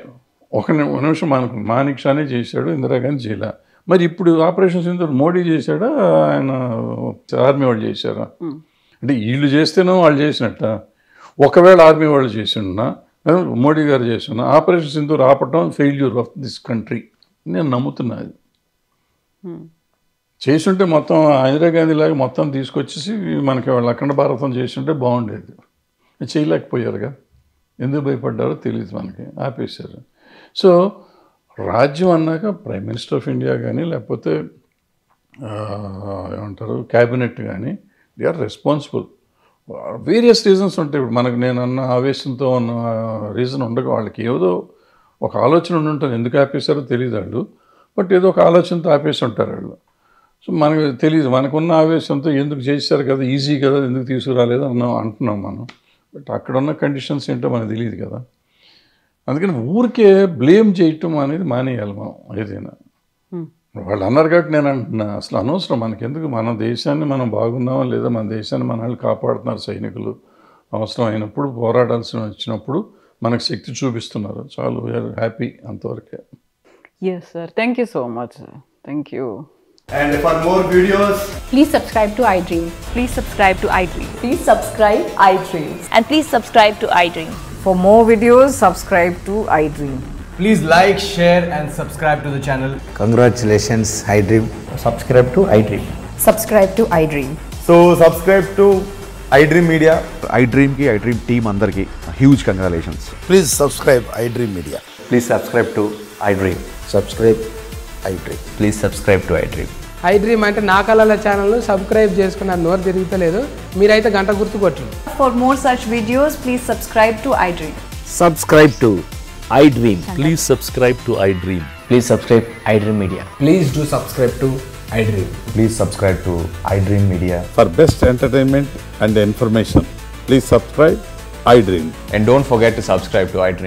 Speaker 3: ఒక నిమిషం మానిక్ షానే చేశాడు, ఇందిరాగాంధీ చేయలే. మరి ఇప్పుడు ఆపరేషన్ సింధూర్ మోడీ చేశాడా, ఆయన ఆర్మీ వాళ్ళు చేశారా? అంటే వీళ్ళు చేస్తేనో వాళ్ళు చేసినట్ట. ఒకవేళ ఆర్మీ వాళ్ళు చేసినా మోడీ గారు చేసినా ఆపరేషన్ సింధూర్ ఆపటం ఫెయిల్యూర్ ఆఫ్ దిస్ కంట్రీ నేను నమ్ముతున్నాను. చేసుంటే మొత్తం ఇందిరాగాంధీ లాగా మొత్తం తీసుకొచ్చేసి మనకి వాళ్ళు అఖండ భారతం చేస్తుంటే బాగుండేది. చేయలేకపోయారుగా, ఎందుకు భయపడ్డారో తెలియదు మనకి, ఆపేశారు. సో రాజ్యం అన్నాక ప్రైమ్ మినిస్టర్ ఆఫ్ ఇండియా కానీ లేకపోతే ఏమంటారు క్యాబినెట్ కానీ they are responsible. Various reasons ఉంటాయి. ఇప్పుడు మనకు నేను అన్న ఆవేశంతో ఉన్న రీజన్ ఉండగా వాళ్ళకి ఏదో ఒక ఆలోచన ఉండి ఉంటుంది. ఎందుకు ఆపేశారో తెలియదు వాళ్ళు, బట్ ఏదో ఒక ఆలోచనతో ఆపేసి ఉంటారు వాళ్ళు. సో మనకు తెలియదు, మనకున్న ఆవేశంతో ఎందుకు చేశారు కదా, ఈజీ కదా, ఎందుకు తీసుకురాలేదు అంటున్నాం మనం. బట్ అక్కడ ఉన్న కండిషన్స్ ఏంటో మనకు తెలియదు కదా. అందుకని ఊరికే బ్లేమ్ చేయటం అనేది మానేయాలి మనం ఏదైనా. వాళ్ళు అన్నారు కాబట్టి నేను అంటున్నా, అసలు అనవసరం మనకెందుకు. మన దేశాన్ని మనం బాగున్నామా లేదా, మన దేశాన్ని మన వాళ్ళు కాపాడుతున్నారు సైనికులు. అవసరం అయినప్పుడు పోరాడాల్సి వచ్చినప్పుడు మనకు శక్తి చూపిస్తున్నారు, చాలు, వీఆర్ హ్యాపీ, అంతవరకే.
Speaker 2: Yes sir, thank you so much sir. Thank you.
Speaker 4: And for more videos,
Speaker 1: Please subscribe to iDream.
Speaker 5: Please subscribe to iDream.
Speaker 6: Please subscribe iDream.
Speaker 5: And please subscribe to iDream.
Speaker 6: For more videos, subscribe to iDream.
Speaker 4: please like, share and subscribe to the channel.
Speaker 7: Congratulations, iDream.
Speaker 8: Subscribe to iDream.
Speaker 6: Subscribe to iDream.
Speaker 8: So subscribe to iDream Media.
Speaker 9: iDream ki iDream team andarki huge congratulations.
Speaker 7: Please subscribe iDream Media.
Speaker 8: Please subscribe to iDream.
Speaker 7: Subscribe iDream.
Speaker 8: Please subscribe to iDream.
Speaker 10: iDream అంటే నా కళల ఛానల్ సబ్స్క్రైబ్ చేసుకున్న నోరు తిరుగుతలేదు, మీరైతే గంట గుర్తు కొట్టండి.
Speaker 6: For more such videos, please subscribe to iDream.
Speaker 8: Subscribe to iDream.
Speaker 11: Please subscribe to iDream.
Speaker 8: Please subscribe iDream Media.
Speaker 4: Please do subscribe to iDream.
Speaker 8: Please subscribe to iDream Media.
Speaker 9: For best entertainment and information, please subscribe iDream.
Speaker 8: And don't forget to subscribe to iDream.